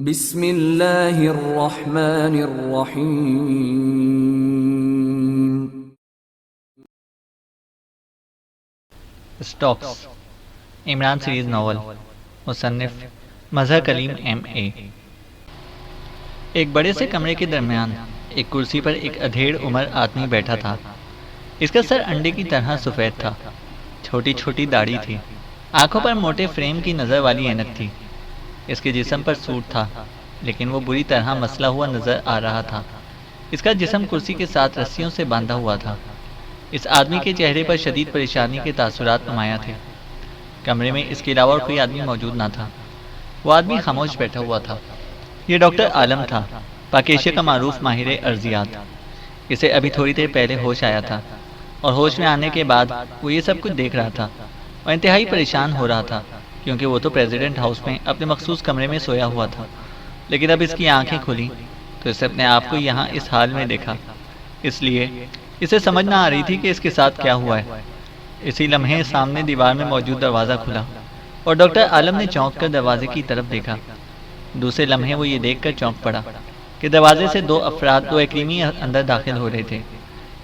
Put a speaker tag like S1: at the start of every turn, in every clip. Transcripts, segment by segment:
S1: بسم اللہ الرحمن الرحیم۔
S2: اسٹاکس عمران سیریز ناول، مصنف مظہر کلیم ایم اے۔ ایک بڑے سے کمرے کے درمیان ایک کرسی پر ایک ادھیڑ عمر آدمی بیٹھا تھا۔ اس کا سر انڈے کی طرح سفید تھا، چھوٹی چھوٹی داڑھی تھی، آنکھوں پر موٹے فریم کی نظر والی اینک تھی۔ اس کے جسم پر سوٹ تھا، لیکن وہ بری طرح مسلا ہوا نظر آ رہا تھا۔ اس کا جسم کرسی کے ساتھ رسیوں سے باندھا ہوا تھا۔ اس آدمی کے چہرے پر شدید پریشانی کے تاثرات نمایاں تھے۔ کمرے میں اس کے علاوہ اور کوئی آدمی موجود نہ تھا۔ وہ آدمی خاموش بیٹھا ہوا تھا۔ یہ ڈاکٹر عالم تھا، پاک ایشیا کا معروف ماہر ارضیات۔ اسے ابھی تھوڑی دیر پہلے ہوش آیا تھا، اور ہوش میں آنے کے بعد وہ یہ سب کچھ دیکھ رہا تھا اور انتہائی پریشان ہو رہا تھا، کیونکہ وہ تو پریزیڈنٹ ہاؤس میں اپنے مخصوص کمرے میں سویا ہوا تھا۔ لیکن اب اس کی آنکھیں کھلی تو اسے اپنے آپ کو یہاں اس حال میں دیکھا، اس لیے اسے سمجھ نہ آ رہی تھی کہ اس کے ساتھ کیا ہوا ہے۔ اسی لمحے سامنے دیوار میں موجود دروازہ کھلا اور ڈاکٹر عالم نے چونک کر دروازے کی طرف دیکھا۔ دوسرے لمحے وہ یہ دیکھ کر چونک پڑا کہ دروازے سے دو اکریمی اندر داخل ہو رہے تھے۔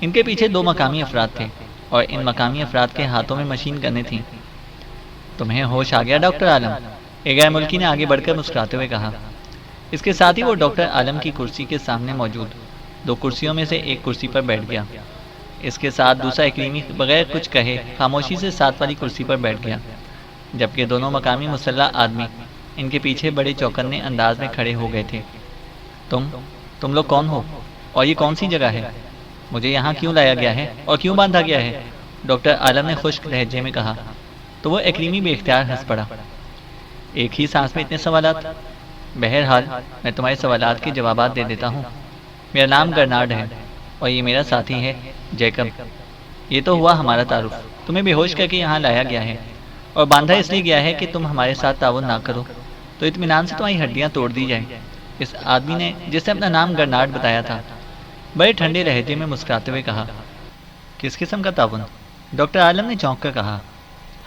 S2: ان کے پیچھے دو مقامی افراد تھے، اور ان مقامی افراد کے ہاتھوں میں مشین گنیں تھیں۔ تمہیں ہوش آ گیا ڈاکٹر عالم؟ ایک غیر ملکی نے آگے بڑھ کر مسکراتے ہوئے کہا۔ اس کے ساتھ ہی وہ ڈاکٹر عالم کی کرسی کے سامنے موجود دو کرسیوں میں سے ایک کرسی پر بیٹھ گیا۔ اس کے ساتھ دوسرا اکریمی بغیر کچھ کہے خاموشی سے ساتھ والی کرسی پر بیٹھ گیا، جبکہ دونوں مقامی مسلح آدمی ان کے پیچھے بڑے چوکنے انداز میں کھڑے ہو گئے تھے۔ تم لوگ کون ہو، اور یہ کون سی جگہ ہے؟ مجھے یہاں کیوں لایا گیا ہے اور کیوں باندھا گیا ہے؟ ڈاکٹر عالم نے خشک لہجے میں کہا۔ تو وہ اکریمی بے اختیار ہنس پڑا۔ ایک ہی سانس میں اتنے سوالات؟ بہرحال میں تمہارے سوالات کے جوابات دے دیتا ہوں۔ میرا نام گرنارڈ ہے، اور یہ میرا ساتھی ہے جیکب۔ یہ تو ہوا ہمارا تعارف۔ تمہیں بے ہوش کر کے یہاں لایا گیا ہے، اور باندھا اس لیے گیا ہے کہ تم ہمارے ساتھ تعاون نہ کرو تو اطمینان سے تمہاری ہڈیاں توڑ دی جائیں۔ اس آدمی نے، جس نے اپنا نام گرنارڈ بتایا تھا، بڑے ٹھنڈے لہجے میں مسکراتے ہوئے کہا۔ کس قسم کا تعاون؟ ڈاکٹر عالم نے چونک کر کہا۔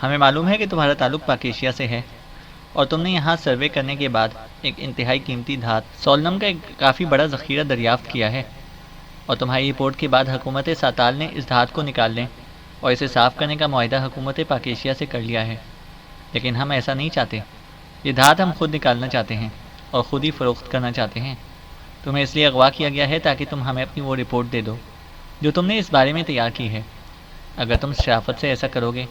S2: ہمیں معلوم ہے کہ تمہارا تعلق پاک ایشیا سے ہے، اور تم نے یہاں سروے کرنے کے بعد ایک انتہائی قیمتی دھات سولنم کا ایک کافی بڑا ذخیرہ دریافت کیا ہے، اور تمہاری رپورٹ کے بعد حکومت ساتال نے اس دھات کو نکالنے اور اسے صاف کرنے کا معاہدہ حکومت پاک ایشیا سے کر لیا ہے۔ لیکن ہم ایسا نہیں چاہتے۔ یہ دھات ہم خود نکالنا چاہتے ہیں اور خود ہی فروخت کرنا چاہتے ہیں۔ تمہیں اس لیے اغوا کیا گیا ہے تاکہ تم ہمیں اپنی وہ رپورٹ دے دو جو تم نے اس بارے میں تیار کی ہے۔ اگر تم شرافت سے ایسا کرو گے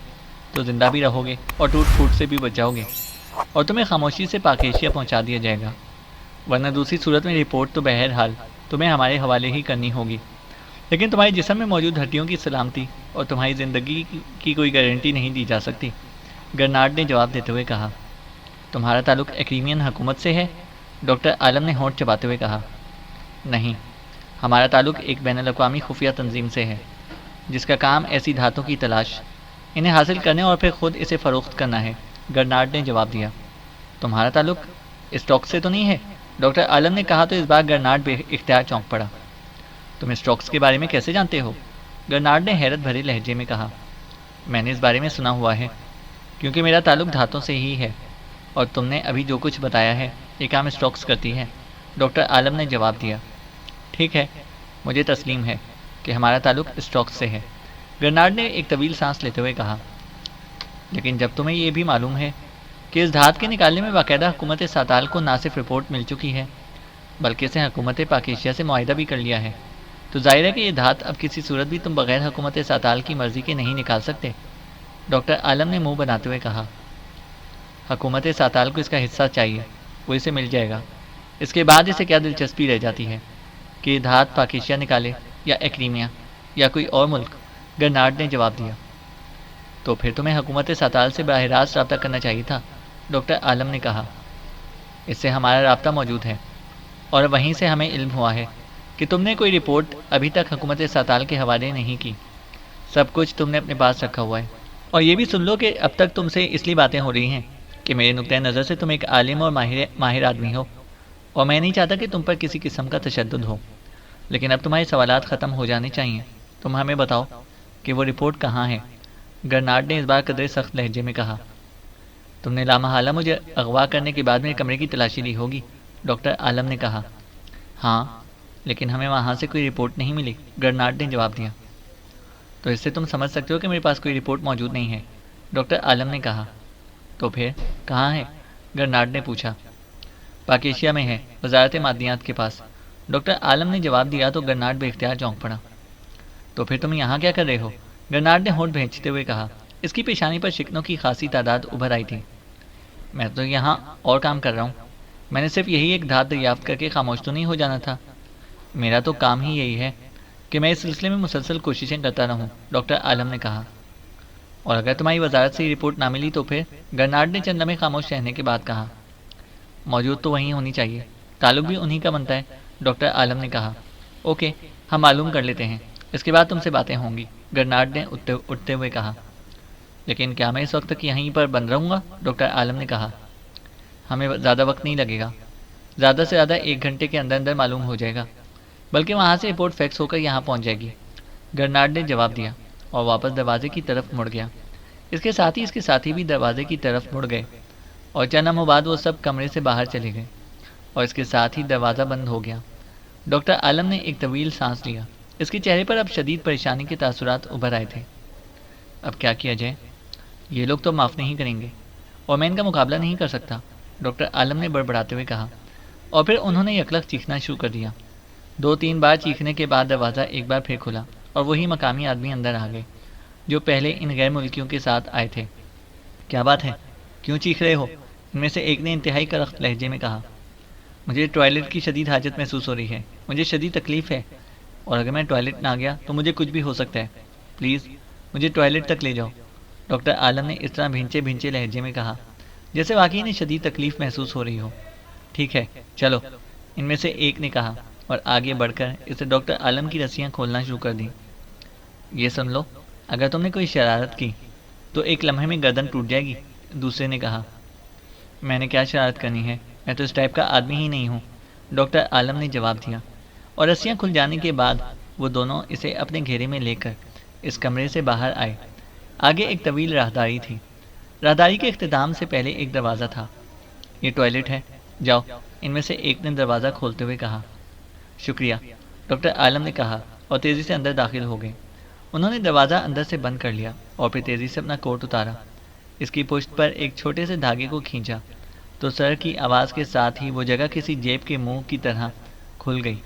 S2: تو زندہ بھی رہو گے اور ٹوٹ پھوٹ سے بھی بچ جاؤ گے، اور تمہیں خاموشی سے پاک ایشیا پہنچا دیا جائے گا، ورنہ دوسری صورت میں رپورٹ تو بہرحال تمہیں ہمارے حوالے ہی کرنی ہوگی۔ لیکن تمہارے جسم میں موجود ہڈیوں کی سلامتی اور تمہاری زندگی کی کوئی گارنٹی نہیں دی جا سکتی، گرنارڈ نے جواب دیتے ہوئے کہا۔ تمہارا تعلق ایکریمین حکومت سے ہے؟ ڈاکٹر عالم نے ہونٹ چباتے ہوئے کہا۔ نہیں، ہمارا تعلق ایک بین الاقوامی خفیہ تنظیم سے ہے، جس کا کام ایسی دھاتوں کی تلاش، انہیں حاصل کرنے اور پھر خود اسے فروخت کرنا ہے، گرنارڈ نے جواب دیا۔ تمہارا تعلق اسٹاک سے تو نہیں ہے؟ ڈاکٹر عالم نے کہا تو اس بار گرنارڈ بے اختیار چونک پڑا۔ تم اسٹاکس کے بارے میں کیسے جانتے ہو؟ گرنارڈ نے حیرت بھرے لہجے میں کہا۔ میں نے اس بارے میں سنا ہوا ہے، کیونکہ میرا تعلق دھاتوں سے ہی ہے، اور تم نے ابھی جو کچھ بتایا ہے یہ کام اسٹاکس کرتی ہے، ڈاکٹر عالم نے جواب دیا۔ ٹھیک ہے، مجھے تسلیم ہے کہ ہمارا تعلق اسٹاکس سے ہے، گرنارڈ نے ایک طویل سانس لیتے ہوئے کہا۔ لیکن جب تمہیں یہ بھی معلوم ہے کہ اس دھات کے نکالنے میں باقاعدہ حکومت ساتال کو نہ صرف رپورٹ مل چکی ہے، بلکہ اسے حکومت پاک ایشیا سے معاہدہ بھی کر لیا ہے، تو ظاہر ہے کہ یہ دھات اب کسی صورت بھی تم بغیر حکومت ساتال کی مرضی کے نہیں نکال سکتے، ڈاکٹر عالم نے منہ بناتے ہوئے کہا۔ حکومت ساتال کو اس کا حصہ چاہیے، وہ اسے مل جائے گا۔ اس کے بعد اسے کیا دلچسپی رہ جاتی ہے کہ یہ دھات پاک ایشیا نکالے یا ایکریمیا یا کوئی اور ملک، گرنارڈ نے جواب دیا۔ تو پھر تمہیں حکومت ساتال سے براہ راست رابطہ کرنا چاہیے تھا، ڈاکٹر عالم نے کہا۔ اس سے ہمارا رابطہ موجود ہے، اور وہیں سے ہمیں علم ہوا ہے کہ تم نے کوئی رپورٹ ابھی تک حکومت ساتال کے حوالے نہیں کی، سب کچھ تم نے اپنے پاس رکھا ہوا ہے۔ اور یہ بھی سن لو کہ اب تک تم سے اس لیے باتیں ہو رہی ہیں کہ میرے نقطۂ نظر سے تم ایک عالم اور ماہر آدمی ہو، اور میں نہیں چاہتا کہ تم پر کسی قسم کا تشدد ہو۔ لیکن اب تمہارے سوالات ختم ہو جانے چاہیے۔ تم ہمیں بتاؤ کہ وہ رپورٹ کہاں ہے، گرنارڈ نے اس بار قدرے سخت لہجے میں کہا۔ تم نے لامحالہ مجھے اغوا کرنے کے بعد میرے کمرے کی تلاشی لی ہوگی، ڈاکٹر عالم نے کہا۔ ہاں، لیکن ہمیں وہاں سے کوئی رپورٹ نہیں ملی، گرناٹ نے جواب دیا۔ تو اس سے تم سمجھ سکتے ہو کہ میرے پاس کوئی رپورٹ موجود نہیں ہے، ڈاکٹر عالم نے کہا۔ تو پھر کہاں ہے؟ گرناٹ نے پوچھا۔ پاکیشیا میں ہے، وزارت معدنیات کے پاس، ڈاکٹر عالم نے جواب دیا تو گرناٹ بے اختیار چونک پڑا۔ تو پھر تم یہاں کیا کر رہے ہو؟ گرناٹ نے ہونٹ بھینچتے ہوئے کہا۔ اس کی پیشانی پر شکنوں کی خاصی تعداد ابھر آئی تھی۔ میں تو یہاں اور کام کر رہا ہوں، میں نے صرف یہی ایک دھات دریافت کر کے خاموش تو نہیں ہو جانا تھا۔ میرا تو کام ہی یہی ہے کہ میں اس سلسلے میں مسلسل کوششیں کرتا رہوں، ڈاکٹر عالم نے کہا۔ اور اگر تمہاری وزارت سے یہ رپورٹ نہ ملی تو پھر؟ گرناٹ نے چند لمحے خاموش رہنے کے بعد کہا۔ موجود تو وہیں ہونی چاہیے، تعلق بھی انہی کا بنتا ہے، ڈاکٹر عالم نے کہا۔ اوکے، ہم معلوم کر لیتے ہیں، اس کے بعد تم سے باتیں ہوں گی، گرناٹ نے اٹھتے ہوئے کہا۔ لیکن کیا میں اس وقت تک یہیں پر بند رہوں گا؟ ڈاکٹر عالم نے کہا۔ ہمیں زیادہ وقت نہیں لگے گا، زیادہ سے زیادہ 1 گھنٹے کے اندر اندر معلوم ہو جائے گا، بلکہ وہاں سے رپورٹ فیکس ہو کر یہاں پہنچ جائے گی، گرناٹ نے جواب دیا اور واپس دروازے کی طرف مڑ گیا۔ اس کے ساتھی بھی دروازے کی طرف مڑ گئے اور چند لمحوں بعد وہ سب کمرے سے باہر چلے گئے اور اس کے ساتھ ہی دروازہ بند ہو گیا۔ ڈاکٹر عالم نے ایک طویل سانس لیا، اس کے چہرے پر اب شدید پریشانی کے تاثرات ابھر آئے تھے۔ اب کیا کیا جائے؟ یہ لوگ تو معاف نہیں کریں گے اور میں ان کا مقابلہ نہیں کر سکتا، ڈاکٹر عالم نے بڑبڑاتے ہوئے کہا، اور پھر انہوں نے یکلخت چیخنا شروع کر دیا۔ 2-3 بار چیخنے کے بعد دروازہ ایک بار پھر کھلا اور وہی مقامی آدمی اندر آ گئے جو پہلے ان غیر ملکیوں کے ساتھ آئے تھے۔ کیا بات ہے؟ کیوں چیخ رہے ہو؟ ان میں سے ایک نے انتہائی کرخت لہجے میں کہا۔ مجھے ٹوائلٹ کی شدید حاجت محسوس ہو رہی ہے، مجھے شدید تکلیف ہے، اور اگر میں ٹوائلٹ نہ گیا تو مجھے کچھ بھی ہو سکتا ہے، پلیز مجھے ٹوائلٹ تک لے جاؤ، ڈاکٹر عالم نے اس طرح بھینچے لہجے میں کہا جیسے واقعی انہیں شدید تکلیف محسوس ہو رہی ہو۔ ٹھیک ہے چلو، ان میں سے ایک نے کہا اور آگے بڑھ کر اسے ڈاکٹر عالم کی رسیاں کھولنا شروع کر دیں۔ یہ سن لو، اگر تم نے کوئی شرارت کی تو ایک لمحے میں گردن ٹوٹ جائے گی، دوسرے نے کہا۔ میں نے کیا شرارت کرنی ہے، میں تو اس ٹائپ کا آدمی ہی نہیں ہوں، ڈاکٹر عالم نے جواب دیا، اور رسیاں کھل جانے کے بعد وہ دونوں اسے اپنے گھیرے میں لے کر اس کمرے سے باہر آئے۔ آگے ایک طویل راہداری تھی، راہداری کے اختتام سے پہلے ایک دروازہ تھا۔ یہ ٹوائلٹ ہے، جاؤ، ان میں سے ایک نے دروازہ کھولتے ہوئے کہا۔ شکریہ، ڈاکٹر عالم نے کہا اور تیزی سے اندر داخل ہو گئے۔ انہوں نے دروازہ اندر سے بند کر لیا اور پھر تیزی سے اپنا کوٹ اتارا، اس کی پشت پر ایک چھوٹے سے دھاگے کو کھینچا تو سر کی آواز کے ساتھ ہی وہ جگہ کسی جیب کے منہ کی طرح کھل گئی۔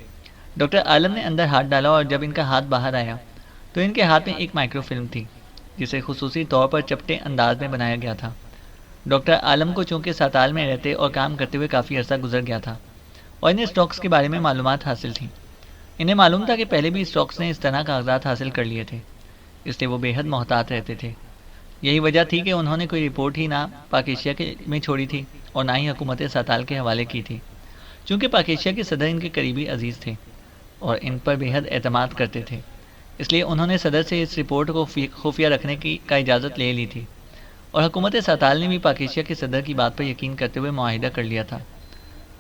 S2: ڈاکٹر عالم نے اندر ہاتھ ڈالا اور جب ان کا ہاتھ باہر آیا تو ان کے ہاتھ میں ایک مائکرو فلم تھی جسے خصوصی طور پر چپٹے انداز میں بنایا گیا تھا۔ ڈاکٹر عالم کو چونکہ ساتال میں رہتے اور کام کرتے ہوئے کافی عرصہ گزر گیا تھا اور انہیں اسٹاکس کے بارے میں معلومات حاصل تھیں۔ انہیں معلوم تھا کہ پہلے بھی اسٹاکس نے اس طرح کاغذات حاصل کر لیے تھے، اس لیے وہ بے حد محتاط رہتے تھے۔ یہی وجہ تھی کہ انہوں نے کوئی رپورٹ ہی نہ پاکیشیا میں چھوڑی تھی اور نہ ہی حکومت ساتال کے حوالے کی تھی، چونکہ پاکیشیا کے صدر ان کے قریبی عزیز تھے اور ان پر بے حد اعتماد کرتے تھے، اس لیے انہوں نے صدر سے اس رپورٹ کو خفیہ رکھنے کا اجازت لے لی تھی، اور حکومت ساتال نے بھی پاکیشیا کے صدر کی بات پر یقین کرتے ہوئے معاہدہ کر لیا تھا۔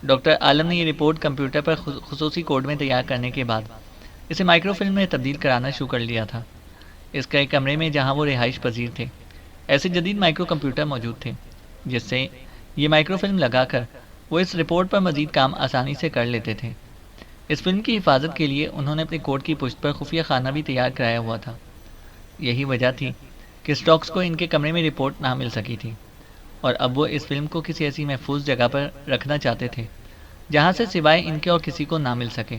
S2: ڈاکٹر عالم نے یہ رپورٹ کمپیوٹر پر خصوصی کوڈ میں تیار کرنے کے بعد اسے مائکرو فلم میں تبدیل کرانا شروع کر لیا تھا۔ اس کے کمرے میں جہاں وہ رہائش پذیر تھے ایسے جدید مائکرو کمپیوٹر موجود تھے جس سے یہ مائکرو فلم لگا کر وہ اس رپورٹ پر مزید کام آسانی سے کر لیتے تھے۔ اس فلم کی حفاظت کے لیے انہوں نے اپنے کوٹ کی پشت پر خفیہ خانہ بھی تیار کرایا ہوا تھا۔ یہی وجہ تھی کہ اسٹاکس کو ان کے کمرے میں رپورٹ نہ مل سکی تھی، اور اب وہ اس فلم کو کسی ایسی محفوظ جگہ پر رکھنا چاہتے تھے جہاں سے سوائے ان کے اور کسی کو نہ مل سکے۔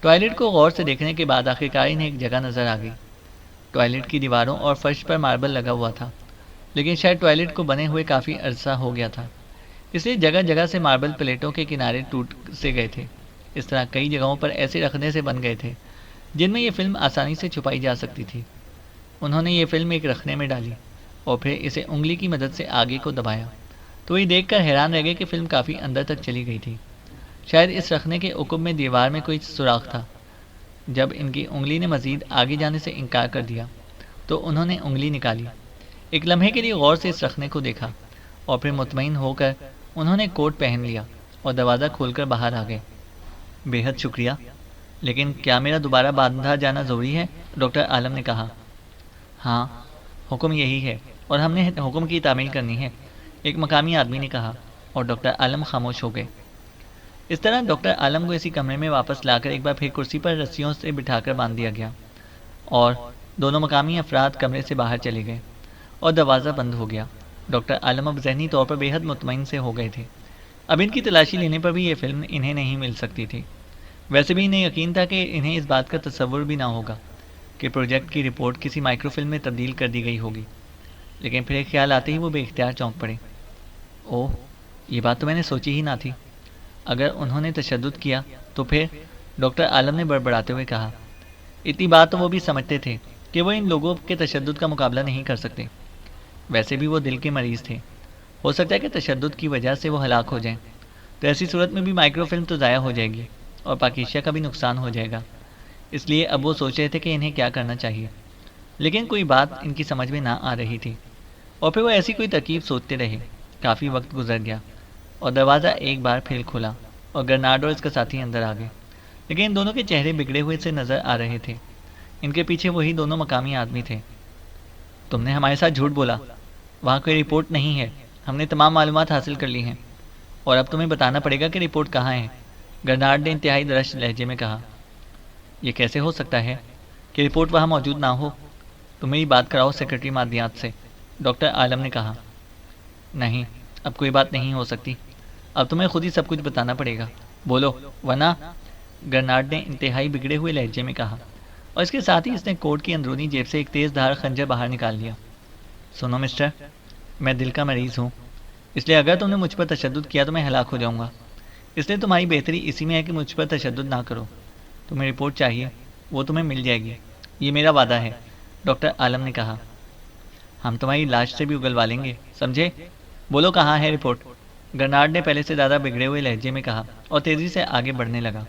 S2: ٹوائلٹ کو غور سے دیکھنے کے بعد آخرکار انہیں ایک جگہ نظر آ گئی۔ ٹوائلٹ کی دیواروں اور فرش پر ماربل لگا ہوا تھا، لیکن شاید ٹوائلٹ کو بنے ہوئے کافی عرصہ ہو گیا تھا، اس لیے جگہ جگہ سے ماربل پلیٹوں کے کنارے ٹوٹ سے گئے تھے۔ اس طرح کئی جگہوں پر ایسے رکھنے سے بن گئے تھے جن میں یہ فلم آسانی سے چھپائی جا سکتی تھی۔ انہوں نے یہ فلم ایک رخنے میں ڈالی اور پھر اسے انگلی کی مدد سے آگے کو دبایا تو یہ دیکھ کر حیران رہ گئے کہ فلم کافی اندر تک چلی گئی تھی۔ شاید اس رخنے کے عقب میں دیوار میں کوئی سوراخ تھا۔ جب ان کی انگلی نے مزید آگے جانے سے انکار کر دیا تو انہوں نے انگلی نکالی، ایک لمحے کے لیے غور سے اس رخنے کو دیکھا اور پھر مطمئن ہو کر انہوں نے کوٹ پہن لیا اور دروازہ کھول کر باہر آ گئے۔ بے حد شکریہ، لیکن کیا میرا دوبارہ باندھا جانا ضروری ہے؟ ڈاکٹر عالم نے کہا۔ ہاں، حکم یہی ہے اور ہم نے حکم کی تعمیل کرنی ہے، ایک مقامی آدمی نے کہا، اور ڈاکٹر عالم خاموش ہو گئے۔ اس طرح ڈاکٹر عالم کو اسی کمرے میں واپس لا کر ایک بار پھر کرسی پر رسیوں سے بٹھا کر باندھ دیا گیا اور دونوں مقامی افراد کمرے سے باہر چلے گئے اور دروازہ بند ہو گیا۔ ڈاکٹر عالم اب ذہنی طور پر بے حد مطمئن سے ہو گئے تھے۔ اب ان کی تلاشی لینے پر بھی یہ فلم انہیں نہیں مل سکتی تھی۔ ویسے بھی انہیں یقین تھا کہ انہیں اس بات کا تصور بھی نہ ہوگا کہ پروجیکٹ کی رپورٹ کسی مائکرو فلم میں تبدیل کر دی گئی ہوگی، لیکن پھر ایک خیال آتے ہی وہ بے اختیار چونک پڑے۔ اوہ، یہ بات تو میں نے سوچی ہی نہ تھی۔ اگر انہوں نے تشدد کیا تو پھر، ڈاکٹر عالم نے بڑبڑاتے ہوئے کہا۔ اتنی بات تو وہ بھی سمجھتے تھے کہ وہ ان لوگوں کے تشدد کا مقابلہ نہیں کر سکتے۔ ویسے بھی وہ دل کے مریض تھے، ہو سکتا ہے کہ تشدد کی وجہ سے وہ ہلاک ہو جائیں، تو ایسی صورت میں بھی مائکرو فلم تو ضائع ہو جائے گی اور پاکیزہ کا بھی نقصان ہو جائے گا۔ اس لیے اب وہ سوچ رہے تھے کہ انہیں کیا کرنا چاہیے، لیکن کوئی بات ان کی سمجھ میں نہ آ رہی تھی، اور پھر وہ ایسی کوئی ترکیب سوچتے رہے۔ کافی وقت گزر گیا اور دروازہ ایک بار پھر کھلا اور گرناڈ اور اس کا ساتھی اندر آ گئے، لیکن ان دونوں کے چہرے بگڑے ہوئے سے نظر آ رہے تھے۔ ان کے پیچھے وہی دونوں مقامی آدمی تھے۔ تم نے ہمارے ساتھ جھوٹ بولا، وہاں کوئی رپورٹ نہیں ہے، ہم نے تمام معلومات حاصل کر لی ہیں، اور اب تمہیں بتانا پڑے گا کہ رپورٹ کہاں ہے، گرناڈ نے انتہائی درشت لہجے میں کہا۔ یہ کیسے ہو سکتا ہے کہ رپورٹ وہاں موجود نہ ہو؟ تم میری بات کراؤ سیکرٹری مادیات سے، ڈاکٹر عالم نے کہا۔ نہیں، اب کوئی بات نہیں ہو سکتی، اب تمہیں خود ہی سب کچھ بتانا پڑے گا، بولو ورنہ، گرناڈ نے انتہائی بگڑے ہوئے لہجے میں کہا، اور اس کے ساتھ ہی اس نے کوٹ کی اندرونی جیب سے ایک تیز دھار خنجر باہر نکال لیا۔ سنو مسٹر، میں دل کا مریض ہوں، اس لیے اگر تم نے مجھ پر تشدد کیا تو میں ہلاک ہو جاؤں گا، اس لیے تمہاری بہتری اسی میں ہے کہ مجھ پر تشدد نہ کرو۔ تمہیں رپورٹ چاہیے، وہ تمہیں مل جائے گی، یہ میرا وعدہ ہے، ڈاکٹر عالم نے کہا۔ ہم تمہاری لاش سے بھی اگلوا لیں گے، سمجھے؟ بولو کہاں ہے رپورٹ، گرناڈ نے پہلے سے زیادہ بگڑے ہوئے لہجے میں کہا اور تیزی سے آگے بڑھنے لگا۔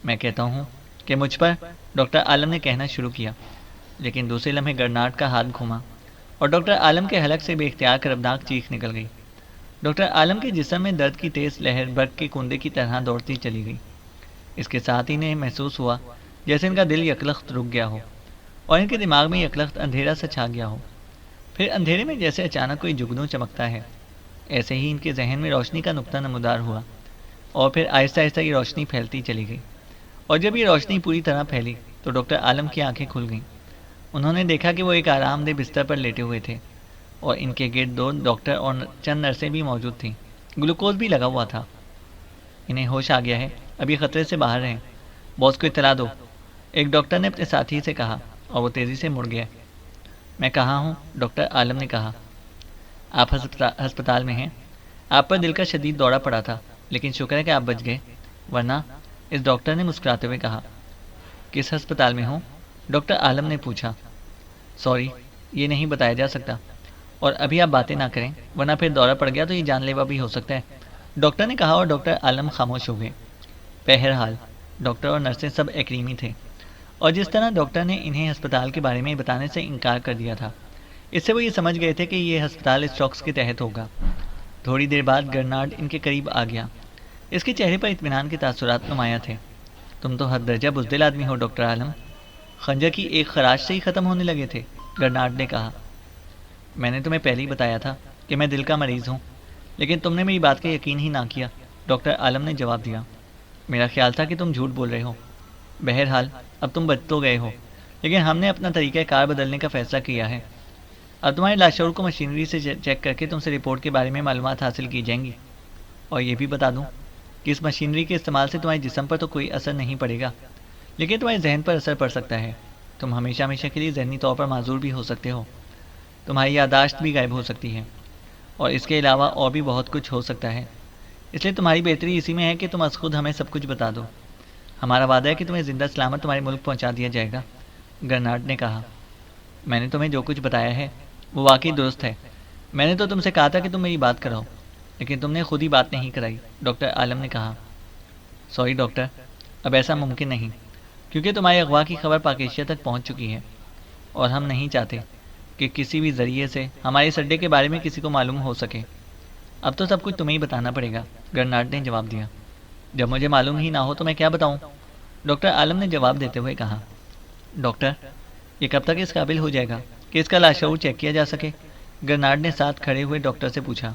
S2: میں کہتا ہوں کہ مجھ پر، ڈاکٹر عالم نے کہنا شروع کیا، لیکن دوسرے لمحے گرناڈ کا ہاتھ گھوما اور ڈاکٹر عالم کے حلق سے بے اختیار کربناک چیخ نکل گئی۔ ڈاکٹر عالم کے جسم میں درد کی تیز لہر برق کے کندے کی طرح دوڑتی چلی گئی۔ اس کے ساتھ ہی انہیں محسوس ہوا جیسے ان کا دل یکلخت رک گیا ہو اور ان کے دماغ میں یکلخت اندھیرا سا چھا گیا ہو۔ پھر اندھیرے میں جیسے اچانک کوئی جگنو چمکتا ہے، ایسے ہی ان کے ذہن میں روشنی کا نقطہ نمودار ہوا، اور پھر آہستہ آہستہ یہ روشنی پھیلتی چلی گئی، اور جب یہ روشنی پوری طرح پھیلی تو ڈاکٹر عالم کی آنکھیں کھل گئیں۔ انہوں نے دیکھا کہ وہ ایک آرام دہ بستر پر لیٹے ہوئے تھے، اور ان کے گرد دو ڈاکٹر اور چند نرسیں بھی موجود تھیں، گلوکوز بھی لگا ہوا تھا۔ انہیں ہوش آ گیا ہے، اب یہ خطرے سے باہر رہیں، باس کو اطلاع دو، ایک ڈاکٹر نے اپنے ساتھی سے کہا، اور وہ تیزی سے مڑ گیا۔ میں کہاں ہوں، ڈاکٹر عالم نے کہا۔ آپ ہسپتال میں ہیں، آپ پر دل کا شدید دورہ پڑا تھا، لیکن شکر ہے کہ آپ بچ گئے، ورنہ، اس ڈاکٹر نے مسکراتے ہوئے کہا۔ کس ہسپتال میں ہوں، ڈاکٹر عالم نے پوچھا۔ سوری، یہ نہیں بتایا جا سکتا، اور ابھی آپ باتیں نہ کریں، ورنہ پھر دورہ پڑ گیا تو یہ جان لیوا بھی ہو سکتا ہے، ڈاکٹر نے کہا، اور ڈاکٹر عالم خاموش ہو گئے۔ بہرحال ڈاکٹر اور نرسیں سب ایکریمی تھے، اور جس طرح ڈاکٹر نے انہیں ہسپتال کے بارے میں بتانے سے انکار کر دیا تھا، اس سے وہ یہ سمجھ گئے تھے کہ یہ ہسپتال اسٹاکس کے تحت ہوگا۔ تھوڑی دیر بعد گرناڈ ان کے قریب آ گیا، اس کے چہرے پر اطمینان کے تاثرات نمایاں تھے۔ تم تو حد درجہ بزدل آدمی ہو ڈاکٹر عالم، خنجر کی ایک خراش سے ہی ختم ہونے لگے تھے، گرناڈ نے کہا۔ میں نے تمہیں پہلے ہی بتایا تھا کہ میں دل کا مریض ہوں، لیکن تم نے میری بات کا یقین ہی نہ کیا، ڈاکٹر عالم نے جواب دیا۔ میرا خیال تھا کہ تم جھوٹ بول رہے ہو۔ بہرحال اب تم بچ تو گئے ہو، لیکن ہم نے اپنا طریقہ کار بدلنے کا فیصلہ کیا ہے۔ اب تمہارے لاشعور کو مشینری سے چیک کر کے تم سے رپورٹ کے بارے میں معلومات حاصل کی جائیں گی، اور یہ بھی بتا دوں کہ اس مشینری کے استعمال سے تمہارے جسم پر تو کوئی اثر نہیں پڑے گا، لیکن تمہارے ذہن پر اثر پڑ سکتا ہے۔ تم ہمیشہ ہمیشہ کے لیے ذہنی طور پر معذور بھی ہو سکتے ہو، تمہاری یادداشت بھی غائب ہو سکتی ہے، اور اس کے علاوہ اور بھی بہت کچھ ہو سکتا ہے۔ اس لیے تمہاری بہتری اسی میں ہے کہ تم از خود ہمیں سب کچھ بتا دو۔ ہمارا وعدہ ہے کہ تمہیں زندہ سلامت تمہارے ملک پہنچا دیا جائے گا، گرناڈ نے کہا۔ میں نے تمہیں جو کچھ بتایا ہے وہ واقعی درست ہے، میں نے تو تم سے کہا تھا کہ تم میری بات کراؤ، لیکن تم نے خود ہی بات نہیں کرائی، ڈاکٹر عالم نے کہا۔ سوری ڈاکٹر، اب ایسا ممکن نہیں، کیونکہ تمہارے اغوا کی خبر پاکیزہ تک پہنچ چکی ہے، اور ہم نہیں چاہتے کہ کسی بھی ذریعے سے ہمارے اس اڈے کے بارے میں کسی کو معلوم ہو سکے۔ اب تو سب کچھ تمہیں ہی بتانا پڑے گا، گرناڈ نے جواب دیا۔ جب مجھے معلوم ہی نہ ہو تو میں کیا بتاؤں، ڈاکٹر عالم نے جواب دیتے ہوئے کہا۔ ڈاکٹر، یہ کب تک اس قابل ہو جائے گا کہ اس کا لاشعور چیک کیا جا سکے، گرناڈ نے ساتھ کھڑے ہوئے ڈاکٹر سے پوچھا۔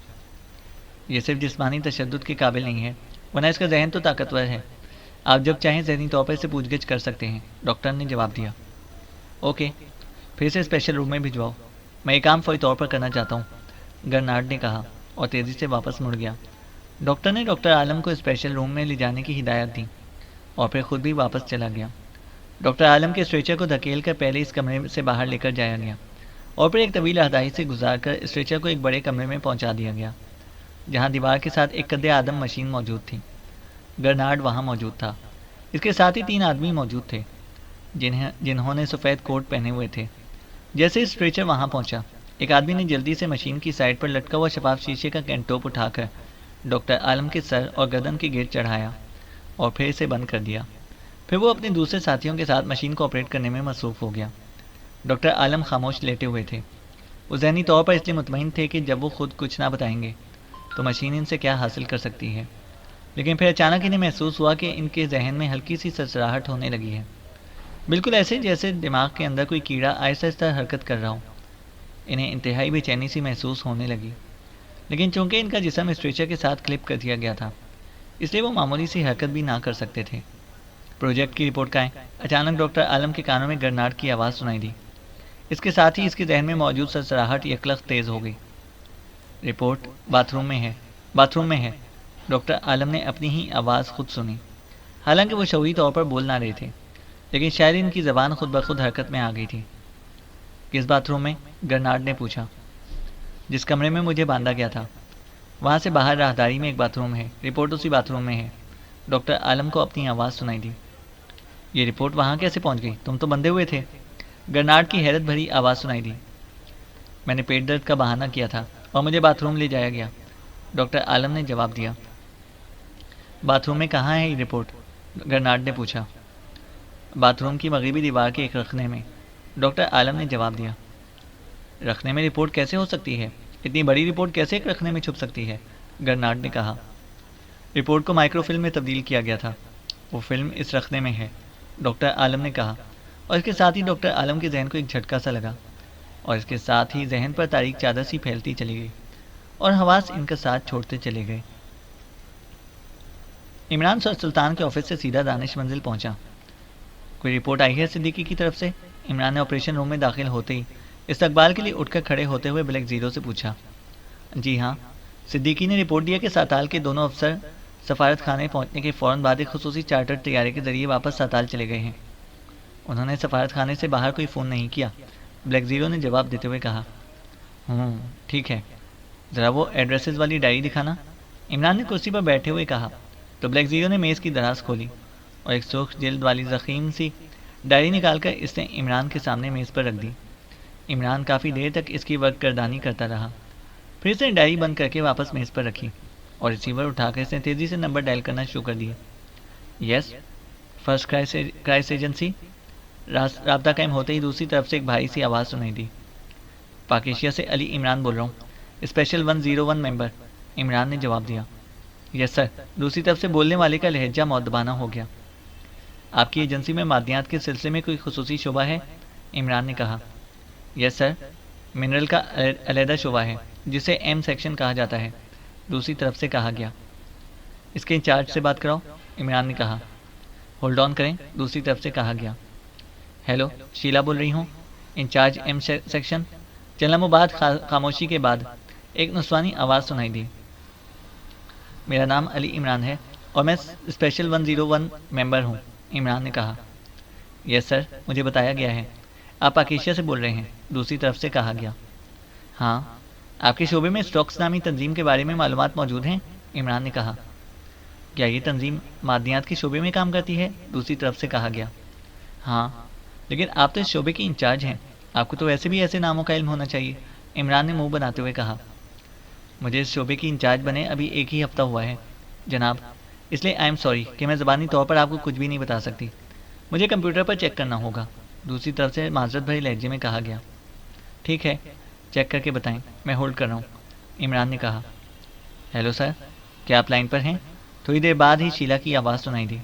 S2: یہ صرف جسمانی تشدد کے قابل نہیں ہے، ورنہ اس کا ذہن تو طاقتور ہے. آپ جب چاہیں ذہنی طور پر اسے پوچھ گچھ کر سکتے ہیں، ڈاکٹر نے جواب دیا. اوکے، پھر سے اسپیشل روم میں بھجواؤ. میں یہ کام فوری طور پر کرنا چاہتا ہوں، گرنارڈ نے کہا اور تیزی سے واپس مڑ گیا. ڈاکٹر نے ڈاکٹر عالم کو اسپیشل روم میں لے جانے کی ہدایت دی اور پھر خود بھی واپس چلا گیا. ڈاکٹر عالم کے اسٹریچر کو دھکیل کر پہلے اس کمرے سے باہر لے کر جایا گیا اور پھر ایک طویل اہدائی سے گزار کر اسٹریچر کو ایک بڑے کمرے میں پہنچا دیا گیا جہاں دیوار کے ساتھ ایک قد آدم مشین موجود تھی. گرنارڈ وہاں موجود تھا. اس کے ساتھ ہی 3 آدمی موجود تھے جنہوں نے سفید کوٹ پہنے ہوئے تھے. جیسے اسٹریچر وہاں پہنچا، ایک آدمی نے جلدی سے مشین کی سائڈ پر لٹکا ہوا شفاف شیشے کا کینٹوپ اٹھا کر ڈاکٹر عالم کے سر اور گردن کے گرد چڑھایا اور پھر اسے بند کر دیا. پھر وہ اپنے دوسرے ساتھیوں کے ساتھ مشین کو آپریٹ کرنے میں مصروف ہو گیا. ڈاکٹر عالم خاموش لیٹے ہوئے تھے. وہ ذہنی طور پر اس لیے مطمئن تھے کہ جب وہ خود کچھ نہ بتائیں گے تو مشین ان سے کیا حاصل کر سکتی ہے. لیکن پھر اچانک انہیں محسوس ہوا کہ ان کے ذہن میں ہلکی سی سرسراہٹ ہونے لگی ہے، بالکل ایسے جیسے دماغ کے اندر کوئی کیڑا آہستہ آہستہ حرکت کر رہا ہو. انہیں انتہائی بے چینی سی محسوس ہونے لگی. لیکن چونکہ ان کا جسم اسٹریچر کے ساتھ کلپ کر دیا گیا تھا، اس لیے وہ معمولی سی حرکت بھی نہ کر سکتے تھے. پروجیکٹ کی رپورٹ کہیں؟ اچانک ڈاکٹر عالم کے کانوں میں گرنارڈ کی آواز سنائی دی. اس کے ساتھ ہی اس کے ذہن میں موجود سرسراہٹ یکلخت تیز ہو گئی. رپورٹ باتھ روم میں ہے. ڈاکٹر عالم نے اپنی ہی آواز خود سنی. حالانکہ وہ شعوری طور پر بول نہ رہے تھے، لیکن شاید ان کی زبان خود بخود حرکت میں آ گئی تھی. کس باتھ روم میں؟ گرنارڈ نے پوچھا. جس کمرے میں مجھے باندھا گیا تھا وہاں سے باہر راہداری میں ایک باتھ روم ہے. رپورٹ اسی باتھ روم میں ہے. ڈاکٹر عالم کو اپنی آواز سنائی دی. یہ رپورٹ وہاں کیسے پہنچ گئی؟ تم تو بندھے ہوئے تھے. گرنارڈ کی حیرت بھری آواز سنائی دی. میں نے پیٹ درد کا بہانہ کیا تھا اور مجھے باتھ روم لے جایا گیا، ڈاکٹر عالم نے جواب دیا. باتھ روم میں کہاں ہے یہ رپورٹ؟ گرنارڈ نے پوچھا. باتھ روم کی مغربی دیوار کے ایک رخنے میں، ڈاکٹر عالم نے جواب دیا. رخنے میں رپورٹ کیسے ہو سکتی ہے؟ اتنی بڑی رپورٹ کیسے ایک رخنے میں چھپ سکتی ہے؟ گرنارڈ نے کہا. رپورٹ کو مائکرو فلم میں تبدیل کیا گیا تھا. وہ فلم اس رخنے میں ہے، ڈاکٹر عالم نے کہا. اور اس کے ساتھ ہی ڈاکٹر عالم کے ذہن کو ایک جھٹکا سا لگا اور اس کے ساتھ ہی ذہن پر تاریک چادر سی پھیلتی چلی گئی اور حواس ان کا ساتھ چھوڑتے چلے گئے. عمران سلطان کے آفس سے سیدھا دانش منزل پہنچا. کوئی رپورٹ آئی ہے صدیقی کی طرف سے؟ عمران نے آپریشن روم میں داخل ہوتے ہی استقبال کے لیے اٹھ کر کھڑے ہوتے ہوئے بلیک زیرو سے پوچھا. جی ہاں، صدیقی نے رپورٹ دیا کہ ساتال کے دونوں افسر سفارت خانے پہنچنے کے فوراً بعد ایک خصوصی چارٹرڈ طیارے کے ذریعے واپس ساتال چلے گئے ہیں. انہوں نے سفارت خانے سے باہر کوئی فون نہیں کیا، بلیک زیرو نے جواب دیتے ہوئے کہا. ٹھیک ہے، ذرا وہ ایڈریسز والی ڈائری دکھانا، عمران نے کرسی پر بیٹھے ہوئے کہا. تو بلیک زیرو نے میز کی دراز کھولی اور ایک سرخ جلد والی ضخیم سی ڈائری نکال کر اس نے عمران کے سامنے میز پر رکھ دی. عمران کافی دیر تک اس کی ورک گردانی کرتا رہا، پھر اس نے ڈائری بند کر کے واپس میز پر رکھی اور ریسیور اٹھا کر اس نے تیزی سے نمبر ڈائل کرنا شروع کر دیا. یس، فرسٹ کرائس ایجنسی. رابطہ قائم ہوتے ہی دوسری طرف سے ایک بھاری سی آواز سنائی دی. پاکیشیا سے علی عمران بول رہا ہوں، اسپیشل 101 ممبر. عمران نے جواب دیا. یس سر. دوسری طرف سے بولنے والے کا لہجہ مؤدبانہ ہو گیا. آپ کی ایجنسی میں معدنیات کے سلسلے میں کوئی خصوصی شعبہ ہے؟ عمران نے کہا. یس سر، منرل کا علیحدہ شعبہ ہے جسے ایم سیکشن کہا جاتا ہے، دوسری طرف سے کہا گیا. اس کے انچارج سے بات کراؤ، عمران نے کہا. ہولڈ آن کریں، دوسری طرف سے کہا گیا. ہیلو، شیلا بول رہی ہوں، انچارج ایم سیکشن. چند لمحوں بعد خاموشی کے بعد ایک نسوانی آواز سنائی دی. میرا نام علی عمران ہے اور میں اسپیشل 101 ممبر ہوں، عمران نے کہا. یس سر، مجھے بتایا گیا ہے آپ پاکیشیا سے بول رہے ہیں، دوسری طرف سے کہا گیا. ہاں، آپ کے شعبے میں اسٹاکس نامی تنظیم کے بارے میں معلومات موجود ہیں، عمران نے کہا. کیا یہ تنظیم معدنیات کے شعبے میں کام کرتی ہے؟ دوسری طرف سے کہا گیا. ہاں، لیکن آپ تو اس شعبے کی انچارج ہیں، آپ کو تو ویسے بھی ایسے ناموں کا علم ہونا چاہیے، عمران نے منہ بناتے ہوئے کہا. مجھے اس شعبے کی انچارج بنے ابھی ایک ہی ہفتہ ہوا ہے جناب، اس لیے آئی ایم سوری کہ میں زبانی طور پر آپ کو کچھ بھی نہیں بتا سکتی. مجھے کمپیوٹر پر چیک کرنا ہوگا، دوسری طرف سے معذرت بھرے لہجے میں کہا گیا. ٹھیک ہے، چیک کر کے بتائیں، میں ہولڈ کر رہا ہوں، عمران نے کہا. ہیلو سر، کیا آپ لائن پر ہیں؟ تھوڑی دیر بعد ہی شیلا کی آواز سنائی دی.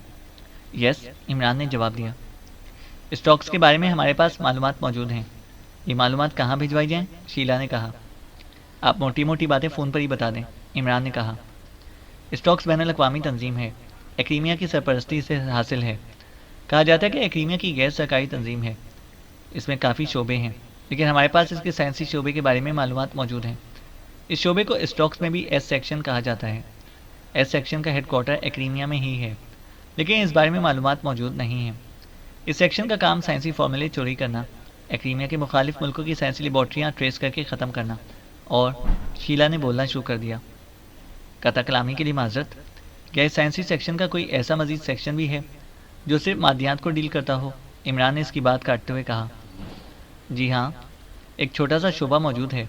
S2: یس، عمران نے جواب دیا. اسٹاکس کے بارے میں ہمارے پاس معلومات موجود ہیں. یہ معلومات کہاں بھجوائی جائیں؟ شیلا نے کہا. آپ موٹی موٹی باتیں فون پر ہی بتا دیں، عمران نے کہا. اسٹاکس بین الاقوامی تنظیم ہے، ایکریمیا کی سرپرستی سے حاصل ہے۔ کہا جاتا ہے کہ ایکریمیا کی غیر سرکاری تنظیم ہے، اس میں کافی شعبے ہیں، لیکن ہمارے پاس اس کے سائنسی شعبے کے بارے میں معلومات موجود ہیں۔ اس شعبے کو اسٹاکس میں بھی ایس سیکشن کہا جاتا ہے۔ ایس سیکشن کا ہیڈ کوارٹر ایکریمیا میں ہی ہے، لیکن اس بارے میں معلومات موجود نہیں ہیں۔ اس سیکشن کا کام سائنسی فارمولے چوری کرنا، ایکریمیا کے مخالف ملکوں کی سائنسی لیبارٹریاں ٹریس کر کے ختم کرنا۔ اور شیلا نے بولنا شروع کر دیا۔ قطع کلامی کے لیے معذرت، کیا اس سائنسی سیکشن کا کوئی ایسا مزید سیکشن بھی ہے جو صرف مادیات کو ڈیل کرتا ہو؟ عمران نے اس کی بات کاٹتے ہوئے کہا۔ جی ہاں، ایک چھوٹا سا شعبہ موجود ہے۔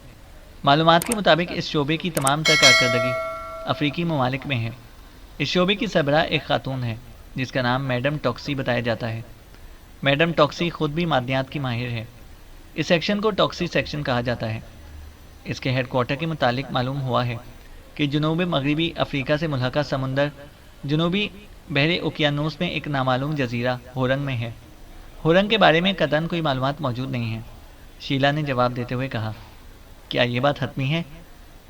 S2: معلومات کے مطابق اس شعبے کی تمام تر کارکردگی افریقی ممالک میں ہے۔ اس شعبے کی سربراہ ایک خاتون ہے جس کا نام میڈم ٹاکسی بتایا جاتا ہے۔ میڈم ٹاکسی خود بھی مادیات کی ماہر ہے۔ اس سیکشن کو ٹاکسی سیکشن کہا جاتا ہے۔ اس کے ہیڈ کوارٹر کے متعلق معلوم ہوا ہے کہ جنوب مغربی افریقہ سے ملحقہ سمندر جنوبی بحر اوقیانوس میں ایک نامعلوم جزیرہ ہورنگ میں ہے۔ ہورنگ کے بارے میں قطعاً کوئی معلومات موجود نہیں ہیں، شیلا نے جواب دیتے ہوئے کہا۔ کیا یہ بات حتمی ہے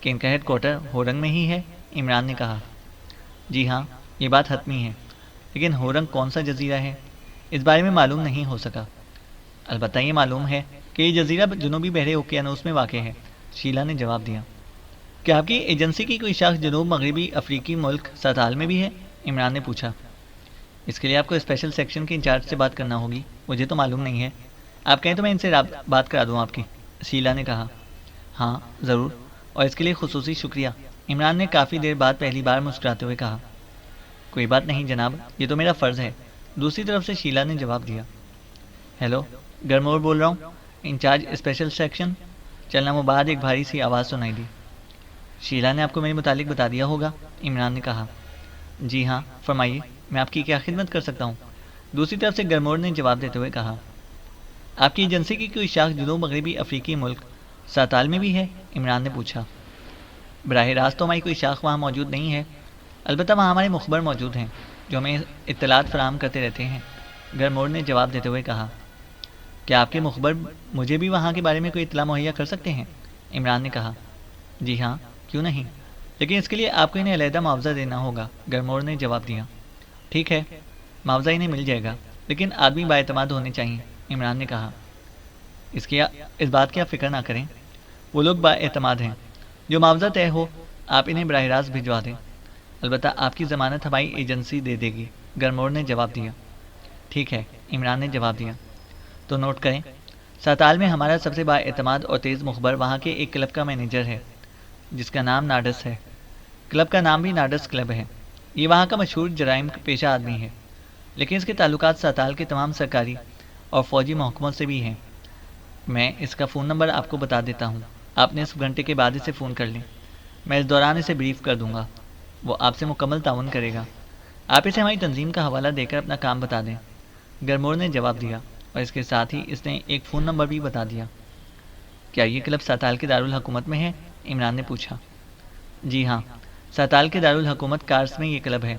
S2: کہ ان کا ہیڈ کوارٹر ہورنگ میں ہی ہے؟ عمران نے کہا۔ جی ہاں، یہ بات حتمی ہے، لیکن ہورنگ کون سا جزیرہ ہے اس بارے میں معلوم نہیں ہو سکا۔ البتہ یہ معلوم ہے کہ یہ جزیرہ جنوبی بحر اوقیانوس میں واقع ہے، شیلا نے جواب دیا۔ کیا آپ کی ایجنسی کی کوئی شاخ جنوب مغربی افریقی ملک ساتال میں بھی ہے؟ عمران نے پوچھا۔ اس کے لیے آپ کو اسپیشل سیکشن کے انچارج سے بات کرنا ہوگی، مجھے تو معلوم نہیں ہے۔ آپ کہیں تو میں ان سے بات کرا دوں آپ کی، شیلا نے کہا۔ ہاں ضرور، اور اس کے لیے خصوصی شکریہ، عمران نے کافی دیر بعد پہلی بار مسکراتے ہوئے کہا۔ کوئی بات نہیں جناب، یہ تو میرا فرض ہے، دوسری طرف سے شیلا نے جواب دیا۔ ہیلو، گرمور بول رہا ہوں، انچارج اسپیشل سیکشن۔ چلنا وہ بعد ایک بھاری سی آواز سنائی دی۔ شیلا نے آپ کو میرے متعلق بتا دیا ہوگا، عمران نے کہا۔ جی ہاں، فرمائیے، میں آپ کی کیا خدمت کر سکتا ہوں؟ دوسری طرف سے گرمور نے جواب دیتے ہوئے کہا۔ آپ کی ایجنسی کی کوئی شاخ جنوب مغربی افریقی ملک ساتال میں بھی ہے؟ عمران نے پوچھا۔ براہ راست تو ہماری کوئی شاخ وہاں موجود نہیں ہے، البتہ وہاں ہمارے مخبر موجود ہیں جو ہمیں اطلاعات فراہم کرتے رہتے ہیں، گرمور نے جواب دیتے ہوئے کہا۔ کیا آپ کے مخبر مجھے بھی وہاں کے بارے میں کوئی اطلاع مہیا کر سکتے ہیں؟ عمران نے کہا۔ جی ہاں، کیوں نہیں، لیکن اس کے لیے آپ کو انہیں علیحدہ معاوضہ دینا ہوگا، گرمور نے جواب دیا۔ ٹھیک ہے، معاوضہ انہیں مل جائے گا، لیکن آدمی بااعتماد ہونے چاہیے، عمران نے کہا۔ اس بات کی آپ فکر نہ کریں، وہ لوگ بااعتماد ہیں۔ جو معاوضہ طے ہو آپ انہیں براہ راست بھجوا دیں، البتہ آپ کی ضمانت ہماری ایجنسی دے دے گی، گرمور نے جواب دیا۔ ٹھیک ہے، عمران نے جواب دیا۔ تو نوٹ کریں، ساتال میں ہمارا سب سے بااعتماد اور تیز مخبر وہاں کے ایک کلب کا مینیجر ہے جس کا نام ناڈس ہے۔ کلب کا نام بھی ناڈس کلب ہے۔ یہ وہاں کا مشہور جرائم پیشہ آدمی ہے، لیکن اس کے تعلقات ساتال کے تمام سرکاری اور فوجی محکموں سے بھی ہیں۔ میں اس کا فون نمبر آپ کو بتا دیتا ہوں، آپ نصف گھنٹے کے بعد اسے فون کر لیں، میں اس دوران اسے بریف کر دوں گا، وہ آپ سے مکمل تعاون کرے گا۔ آپ اسے ہماری تنظیم کا حوالہ دے کر اپنا کام بتا دیں، گرمور نے جواب دیا، اور اس کے ساتھ ہی اس نے ایک فون نمبر بھی بتا دیا۔ کیا یہ کلب ساتال کے دارالحکومت میں ہے؟ عمران نے پوچھا۔ جی ہاں، ساتال کے دارالحکومت کارس میں یہ کلب ہے،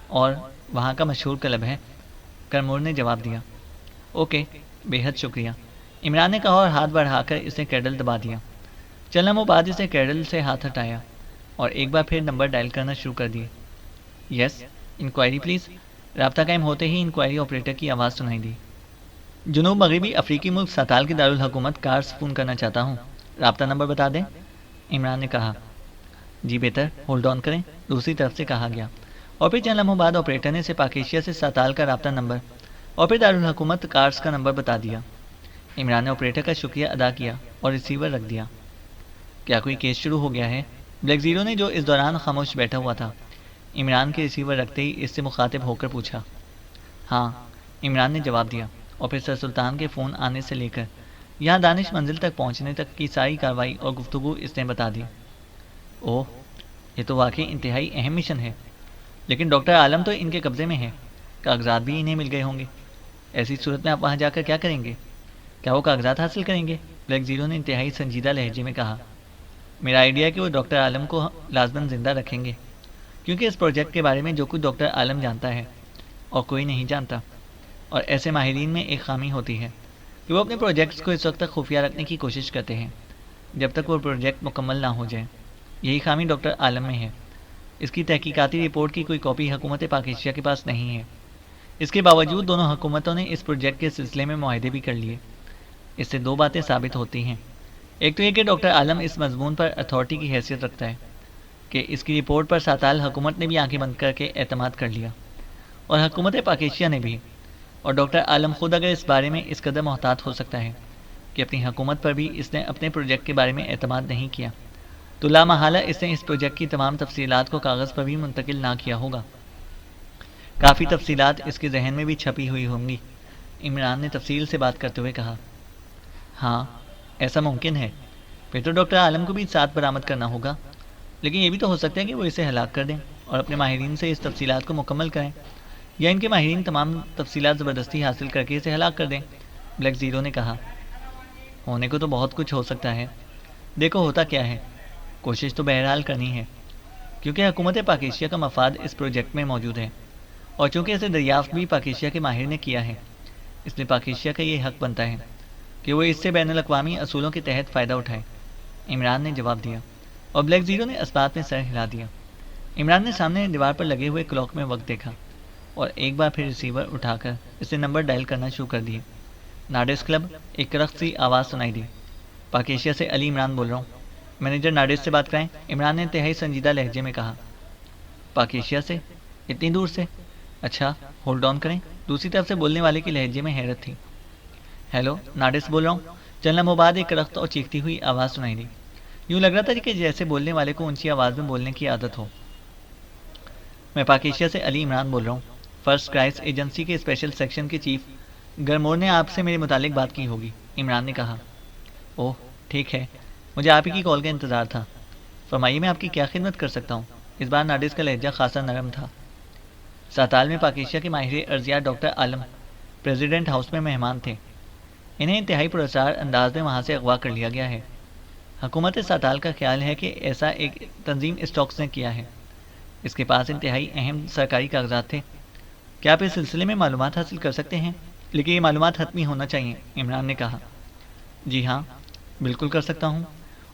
S2: اور وہاں کا مشہور کلب ہے، گرمور نے جواب دیا۔ اوکے، بے حد شکریہ، عمران نے کہا اور ہاتھ بڑھا کر اس نے کیڈل دبا دیا۔ چلنا وہ بعد اسے کیڈل سے ہاتھ ہٹایا اور ایک بار پھر نمبر ڈائل کرنا شروع کر دیے۔ یس، انکوائری پلیز، رابطہ قائم ہوتے ہی انکوائری آپریٹر کی آواز سنائی دی۔ جنوب مغربی افریقی ملک ساتال کے دارالحکومت کارس فون کرنا چاہتا ہوں، رابطہ نمبر بتا دیں، عمران نے کہا۔ جی بہتر، ہولڈ آن کریں، دوسری طرف سے کہا گیا، اور پھر چند لمحوں بعد آپریٹر نے سپاک ایشیا سے ساتال کا رابطہ نمبر اور پھر دارالحکومت کارس کا نمبر بتا دیا۔ عمران نے آپریٹر کا شکریہ ادا کیا اور ریسیور رکھ دیا۔ کیا کوئی کیس شروع ہو گیا ہے؟ بلیک زیرو نے جو اس دوران خاموش بیٹھا ہوا تھا، عمران کے ریسیور رکھتے ہی اس سے مخاطب ہو کر پوچھا۔ ہاں، عمران نے جواب دیا، اور پھر سر سلطان کے فون آنے سے لے کر یہاں دانش منزل تک پہنچنے تک کی ساری کارروائی اور گفتگو اس نے بتا دی۔ اوہ، یہ تو واقعی انتہائی اہم مشن ہے، لیکن ڈاکٹر عالم تو ان کے قبضے میں ہے، کاغذات بھی انہیں مل گئے ہوں گے۔ ایسی صورت میں آپ وہاں جا کر کیا کریں گے؟ کیا وہ کاغذات حاصل کریں گے؟ بلیک زیرو نے انتہائی سنجیدہ لہجے میں کہا۔ میرا آئیڈیا ہے کہ وہ ڈاکٹر عالم کو لازماً زندہ رکھیں گے، کیونکہ اس پروجیکٹ کے بارے میں جو کچھ ڈاکٹر عالم جانتا ہے اور کوئی نہیں جانتا، اور ایسے ماہرین میں ایک خامی ہوتی ہے کہ وہ اپنے پروجیکٹس کو اس وقت تک خفیہ رکھنے کی کوشش کرتے ہیں جب تک وہ پروجیکٹ مکمل نہ ہو جائے۔ یہی خامی ڈاکٹر عالم میں ہے۔ اس کی تحقیقاتی رپورٹ کی کوئی کاپی حکومت پاک ایشیا کے پاس نہیں ہے۔ اس کے باوجود دونوں حکومتوں نے اس پروجیکٹ کے سلسلے میں معاہدے بھی کر لیے۔ اس سے دو باتیں ثابت ہوتی ہیں۔ ایک تو یہ کہ ڈاکٹر عالم اس مضمون پر اتھارٹی کی حیثیت رکھتا ہے کہ اس کی رپورٹ پر ساتال حکومت نے بھی آنکھیں بند کر کے اعتماد کر لیا، اور حکومت پاک ایشیا نے بھی، اور ڈاکٹر عالم خود اگر اس بارے میں اس قدر محتاط ہو سکتا ہے کہ اپنی حکومت پر بھی اس نے اپنے پروجیکٹ کے بارے میں اعتماد نہیں کیا، تو لامحالہ اس نے اس پروجیکٹ کی تمام تفصیلات کو کاغذ پر بھی منتقل نہ کیا ہوگا۔ کافی تفصیلات اس کے ذہن میں بھی چھپی ہوئی ہوں گی۔ عمران نے تفصیل سے بات کرتے ہوئے کہا۔ ہاں، ایسا ممکن ہے۔ پھر تو ڈاکٹر عالم کو بھی ساتھ برآمد کرنا ہوگا، لیکن یہ بھی تو ہو سکتا ہے کہ وہ اسے ہلاک کر دیں اور اپنے ماہرین سے اس تفصیلات کو مکمل کریں، یا ان کے ماہرین تمام تفصیلات زبردستی حاصل کر کے اسے ہلاک کر دیں، بلیک زیرو نے کہا۔ ہونے کو تو بہت کچھ ہو سکتا ہے، دیکھو ہوتا کیا ہے، کوشش تو بہرحال کرنی ہے، کیونکہ حکومت پاک ایشیا کا مفاد اس پروجیکٹ میں موجود ہے، اور چونکہ اسے دریافت بھی پاک ایشیا کے ماہر نے کیا ہے، اس لیے پاک ایشیا کا یہ حق بنتا ہے کہ وہ اس سے بین الاقوامی اصولوں کے تحت فائدہ اٹھائے۔ عمران نے جواب دیا، اور بلیک زیرو نے اسبات میں سر ہلا دیا۔ عمران نے سامنے دیوار پر لگے ہوئے کلاک میں وقت دیکھا، اور ایک بار پھر ریسیور اٹھا کر اسے نمبر ڈائل کرنا شروع کر دیے۔ ناڈس کلب، ایک کرخت سی آواز سنائی دی۔ پاک ایشیا سے علی عمران بول رہا ہوں، مینیجر ناڈس سے بات کرائیں، عمران نے انتہائی سنجیدہ لہجے میں کہا۔ پاک ایشیا سے؟ اتنی دور سے؟ اچھا، ہولڈ آن کریں۔ دوسری طرف سے بولنے والے کے لہجے میں حیرت تھی۔ ہیلو، ناڈس بول رہا ہوں۔ چند لمحوں بعد ایک کرخت اور چیختی ہوئی آواز سنائی دی۔ یوں لگ رہا تھا کہ جیسے بولنے والے کو اونچی آواز میں بولنے کی عادت ہو۔ میں پاک ایشیا سے علی عمران بول رہا ہوں، فرسٹ کرائس ایجنسی کے اسپیشل سیکشن کے چیف گرمور نے آپ سے میرے متعلق بات کی ہوگی، عمران نے کہا۔ اوہ ٹھیک ہے، مجھے آپ ہی کی کال کا انتظار تھا، فرمائیے میں آپ کی کیا خدمت کر سکتا ہوں۔ اس بار ناڈس کا لہجہ خاصا نرم تھا۔ ساتال میں پاک ایشیا کے ماہر ارضیات ڈاکٹر عالم پریزیڈنٹ ہاؤس میں مہمان تھے۔ انہیں انتہائی پراسرار انداز میں وہاں سے اغوا کر لیا گیا ہے۔ حکومت ساتال کا خیال ہے کہ ایسا ایک تنظیم اسٹاکس نے کیا ہے۔ اس کے پاس انتہائی اہم سرکاری کاغذات تھے۔ کیا آپ اس سلسلے میں معلومات حاصل کر سکتے ہیں؟ لیکن یہ معلومات حتمی ہونا چاہیے، عمران نے کہا۔ جی ہاں، بالکل کر سکتا ہوں،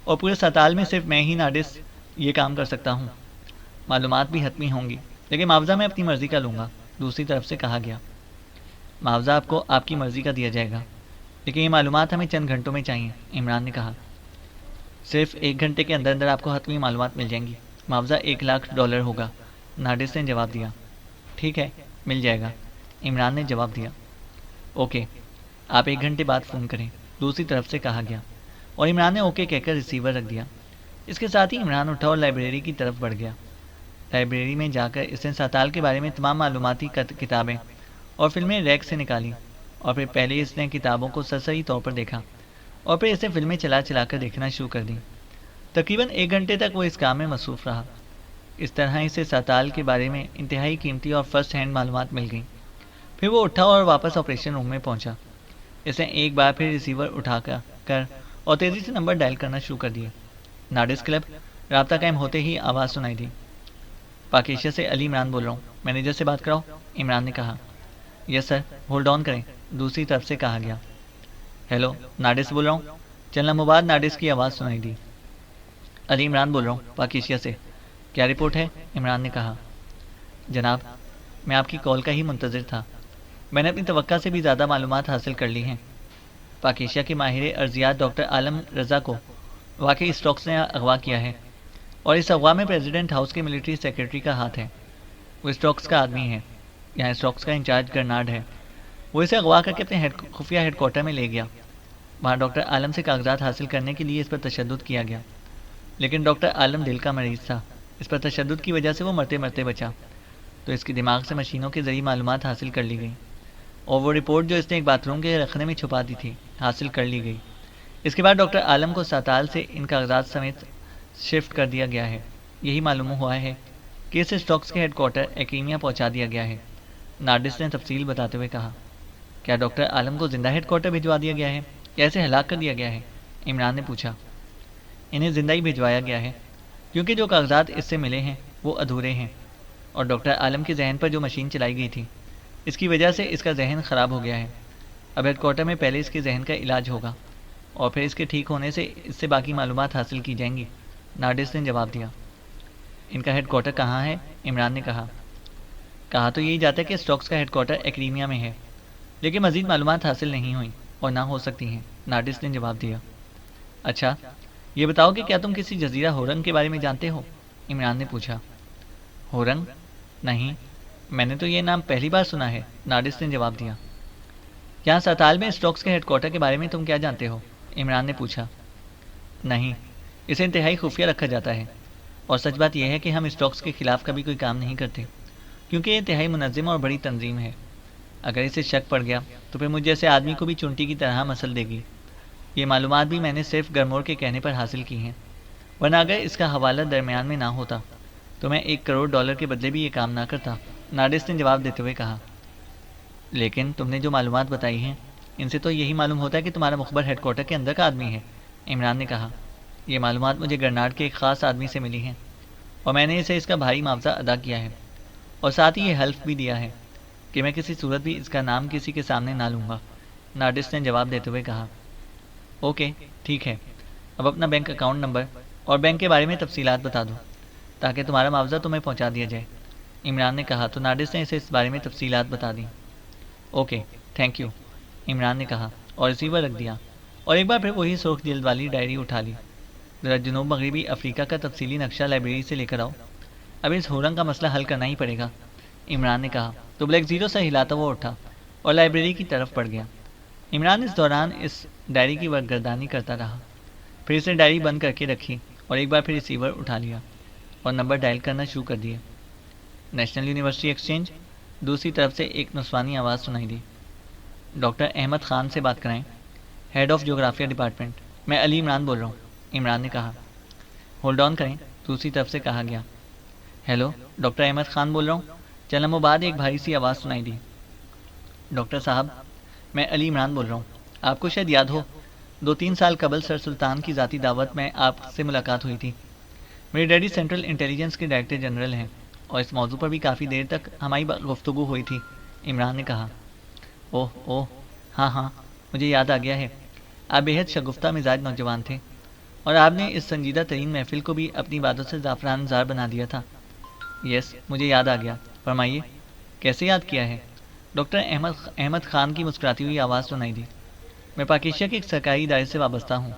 S2: اور پورے ساتال میں صرف میں ہی ناڈس یہ کام کر سکتا ہوں۔ معلومات بھی حتمی ہوں گی، لیکن معاوضہ میں اپنی مرضی کا لوں گا، دوسری طرف سے کہا گیا۔ معاوضہ آپ کو آپ کی مرضی کا دیا جائے گا، لیکن یہ معلومات ہمیں چند گھنٹوں میں چاہیے، عمران نے کہا۔ صرف 1 گھنٹے کے اندر اندر آپ کو حتمی معلومات مل جائیں گی۔ معاوضہ $1,00,000 ہوگا، ناڈس نے جواب دیا۔ ٹھیک ہے، مل جائے گا، عمران نے جواب دیا۔ اوکے، آپ 1 گھنٹے بعد فون کریں، دوسری طرف سے کہا گیا، اور عمران نے اوکے کہہ کر ریسیور رکھ دیا۔ اس کے ساتھ ہی عمران اٹھا اور لائبریری کی طرف بڑھ گیا۔ لائبریری میں جا کر اس نے ساتال کے بارے میں تمام معلوماتی کتابیں اور فلمیں ریک سے نکالی، اور پھر پہلے اس نے کتابوں کو سرسری طور پر دیکھا، اور پھر اسے فلمیں چلا چلا کر دیکھنا شروع کر دیں۔ تقریباً 1 گھنٹے تک وہ اس کام میں مصروف رہا۔ اس طرح اسے ساتال کے بارے میں انتہائی قیمتی اور فرسٹ ہینڈ معلومات مل گئیں۔ پھر وہ اٹھا اور واپس آپریشن روم میں پہنچا۔ اس نے ایک بار پھر ریسیور اٹھا کر اور تیزی سے نمبر ڈائل کرنا شروع کر دیا۔ ناڈس کلب، رابطہ قائم ہوتے ہی آواز سنائی دی۔ پاک ایشیا سے علی عمران بول رہا ہوں، مینیجر سے بات کراؤ، عمران نے کہا۔ یس سر، ہولڈ آن کریں، دوسری طرف سے کہا گیا۔ ہیلو، ناڈس بول رہا ہوں۔ چند لمحوں بعد ناڈس کی آواز سنائی دی۔ علی عمران بول رہا ہوں، پاک ایشیا سے۔ کیا رپورٹ ہے؟ عمران نے کہا۔ جناب، میں آپ کی کال کا ہی منتظر تھا، میں نے اپنی توقع سے بھی زیادہ معلومات حاصل کر لی ہیں۔ پاک ایشیا کے ماہر ارضیات ڈاکٹر عالم رضا کو واقعی اسٹاکس نے اغوا کیا ہے، اور اس اغوا میں پریزیڈنٹ ہاؤس کے ملٹری سیکرٹری کا ہاتھ ہے۔ وہ اسٹاکس کا آدمی ہے، یہاں اسٹاکس کا انچارج گرنارڈ ہے۔ وہ اسے اغوا کر کے اپنے خفیہ ہیڈ کوارٹر میں لے گیا۔ وہاں ڈاکٹر عالم سے کاغذات حاصل کرنے کے لیے اس پر تشدد کیا گیا، لیکن ڈاکٹر عالم دل کا مریض تھا۔ اس پر تشدد کی وجہ سے وہ مرتے مرتے بچا، تو اس کے دماغ سے مشینوں کے ذریعے معلومات حاصل کر لی گئی، اور وہ رپورٹ جو اس نے ایک باتھ روم کے رکھنے میں چھپا دی تھی حاصل کر لی گئی۔ اس کے بعد ڈاکٹر عالم کو ساتال سے ان کاغذات سمیت شفٹ کر دیا گیا ہے۔ یہی معلوم ہوا ہے کہ اس اسٹاکس کے ہیڈ کوارٹر ایکیمیا پہنچا دیا گیا ہے، ناڈس نے تفصیل بتاتے ہوئے کہا۔ کیا ڈاکٹر عالم کو زندہ ہیڈ کوارٹر بھجوا دیا گیا ہے یا اسے ہلاک کر دیا گیا ہے؟ عمران نے پوچھا۔ انہیں زندہ ہی بھجوایا گیا ہے، کیونکہ جو کاغذات اس سے ملے ہیں وہ ادھورے ہیں، اور ڈاکٹر عالم کے ذہن پر جو مشین چلائی گئی تھی اس کی وجہ سے اس کا ذہن خراب ہو گیا ہے۔ اب ہیڈ کوارٹر میں پہلے اس کے ذہن کا علاج ہوگا، اور پھر اس کے ٹھیک ہونے سے اس سے باقی معلومات حاصل کی جائیں گی، ناڈس نے جواب دیا۔ ان کا ہیڈ کوارٹر کہاں ہے؟ عمران نے کہا تو یہی جاتا ہے کہ اسٹاکس کا ہیڈ کوارٹر ایکریمیا میں ہے، لیکن مزید معلومات حاصل نہیں ہوئیں اور نہ ہو سکتی ہیں، نارڈس نے جواب دیا۔ اچھا، یہ بتاؤ کہ کیا تم کسی جزیرہ ہورنگ کے بارے میں جانتے ہو؟ عمران نے پوچھا۔ ہورنگ؟ نہیں، میں نے تو یہ نام پہلی بار سنا ہے، نارڈس نے جواب دیا۔ یہاں ستال میں اسٹاکس کے ہیڈ کوارٹر کے بارے میں تم کیا جانتے ہو؟ عمران نے پوچھا۔ نہیں، اسے انتہائی خفیہ رکھا جاتا ہے، اور سچ بات یہ ہے کہ ہم اسٹاکس کے خلاف کبھی کوئی کام نہیں کرتے، کیونکہ یہ انتہائی منظم اور بڑی تنظیم ہے۔ اگر اسے شک پڑ گیا تو پھر مجھ جیسے آدمی کو بھی چونٹی کی طرح مسل دے گی۔ یہ معلومات بھی میں نے صرف گرمور کے کہنے پر حاصل کی ہیں، ورنہ اگر اس کا حوالہ درمیان میں نہ ہوتا تو میں $1 کروڑ کے بدلے بھی یہ کام نہ کرتا، نارڈس نے جواب دیتے ہوئے کہا۔ لیکن تم نے جو معلومات بتائی ہیں ان سے تو یہی معلوم ہوتا ہے کہ تمہارا مخبر ہیڈ کوارٹر کے اندر کا آدمی ہے، عمران نے کہا۔ یہ معلومات مجھے گرناٹ کے ایک خاص آدمی سے ملی ہیں، اور میں نے اسے اس کا بھاری معاوضہ ادا کیا ہے، اور ساتھ ہی یہ حلف بھی دیا ہے کہ میں کسی صورت بھی اس کا نام کسی کے سامنے نہ لوں گا، نارڈس نے جواب دیتے ہوئے کہا۔ اوکے، ٹھیک ہے، اب اپنا بینک اکاؤنٹ نمبر اور بینک کے بارے میں تفصیلات بتا دو تاکہ تمہارا معاوضہ تمہیں پہنچا دیا جائے، عمران نے کہا تو نارڈس نے اسے اس بارے میں تفصیلات بتا دیں۔ اوکے، تھینک یو، عمران نے کہا اور ریسیور رکھ دیا، اور ایک بار پھر وہی سرخ جلد والی ڈائری اٹھا لی۔ ذرا جنوب مغربی افریقہ کا تفصیلی نقشہ لائبریری سے لے کر آؤ، اب اس ہورنگ کا مسئلہ حل کرنا ہی پڑے گا، عمران نے کہا تو بلیک زیرو سے ہلاتا ہوا اٹھا اور لائبریری کی طرف بڑھ گیا۔ عمران اس دوران اس ڈائری کی ورگردانی کرتا رہا، پھر اسے ڈائری بند کر کے رکھی اور ایک بار پھر ریسیور اٹھا لیا اور نمبر ڈائل کرنا شروع کر دیا۔ نیشنل یونیورسٹی ایکسچینج، دوسری طرف سے ایک نسوانی آواز سنائی دی۔ ڈاکٹر احمد خان سے بات کرائیں، ہیڈ آف جغرافیہ ڈپارٹمنٹ، میں علی عمران بول رہا ہوں، عمران نے کہا۔ ہولڈ آن کریں، دوسری طرف سے کہا گیا۔ ہیلو، ڈاکٹر احمد خان بول رہا ہوں، چند لمحوں بعد ایک بھاری سی آواز سنائی دی۔ ڈاکٹر صاحب، میں علی عمران بول رہا ہوں، آپ کو شاید یاد ہو 2-3 سال قبل سر سلطان کی ذاتی دعوت میں آپ سے ملاقات ہوئی تھی۔ میرے ڈیڈی سینٹرل انٹیلیجنس کے ڈائریکٹر جنرل ہیں، اور اس موضوع پر بھی کافی دیر تک ہماری گفتگو ہوئی تھی، عمران نے کہا۔ اوہ، ہاں، مجھے یاد آ گیا ہے، آپ بےحد شگفتہ مزاج نوجوان تھے، اور آپ نے اس سنجیدہ ترین محفل کو بھی اپنی باتوں سے زعفران زار بنا دیا تھا۔ یس، مجھے یاد آ گیا، فرمائیے، کیسے یاد کیا ہے؟ ڈاکٹر احمد خان کی مسکراتی ہوئی آواز سنائی دی۔ میں پاک ایشیا کے ایک سرکاری ادارے سے وابستہ ہوں۔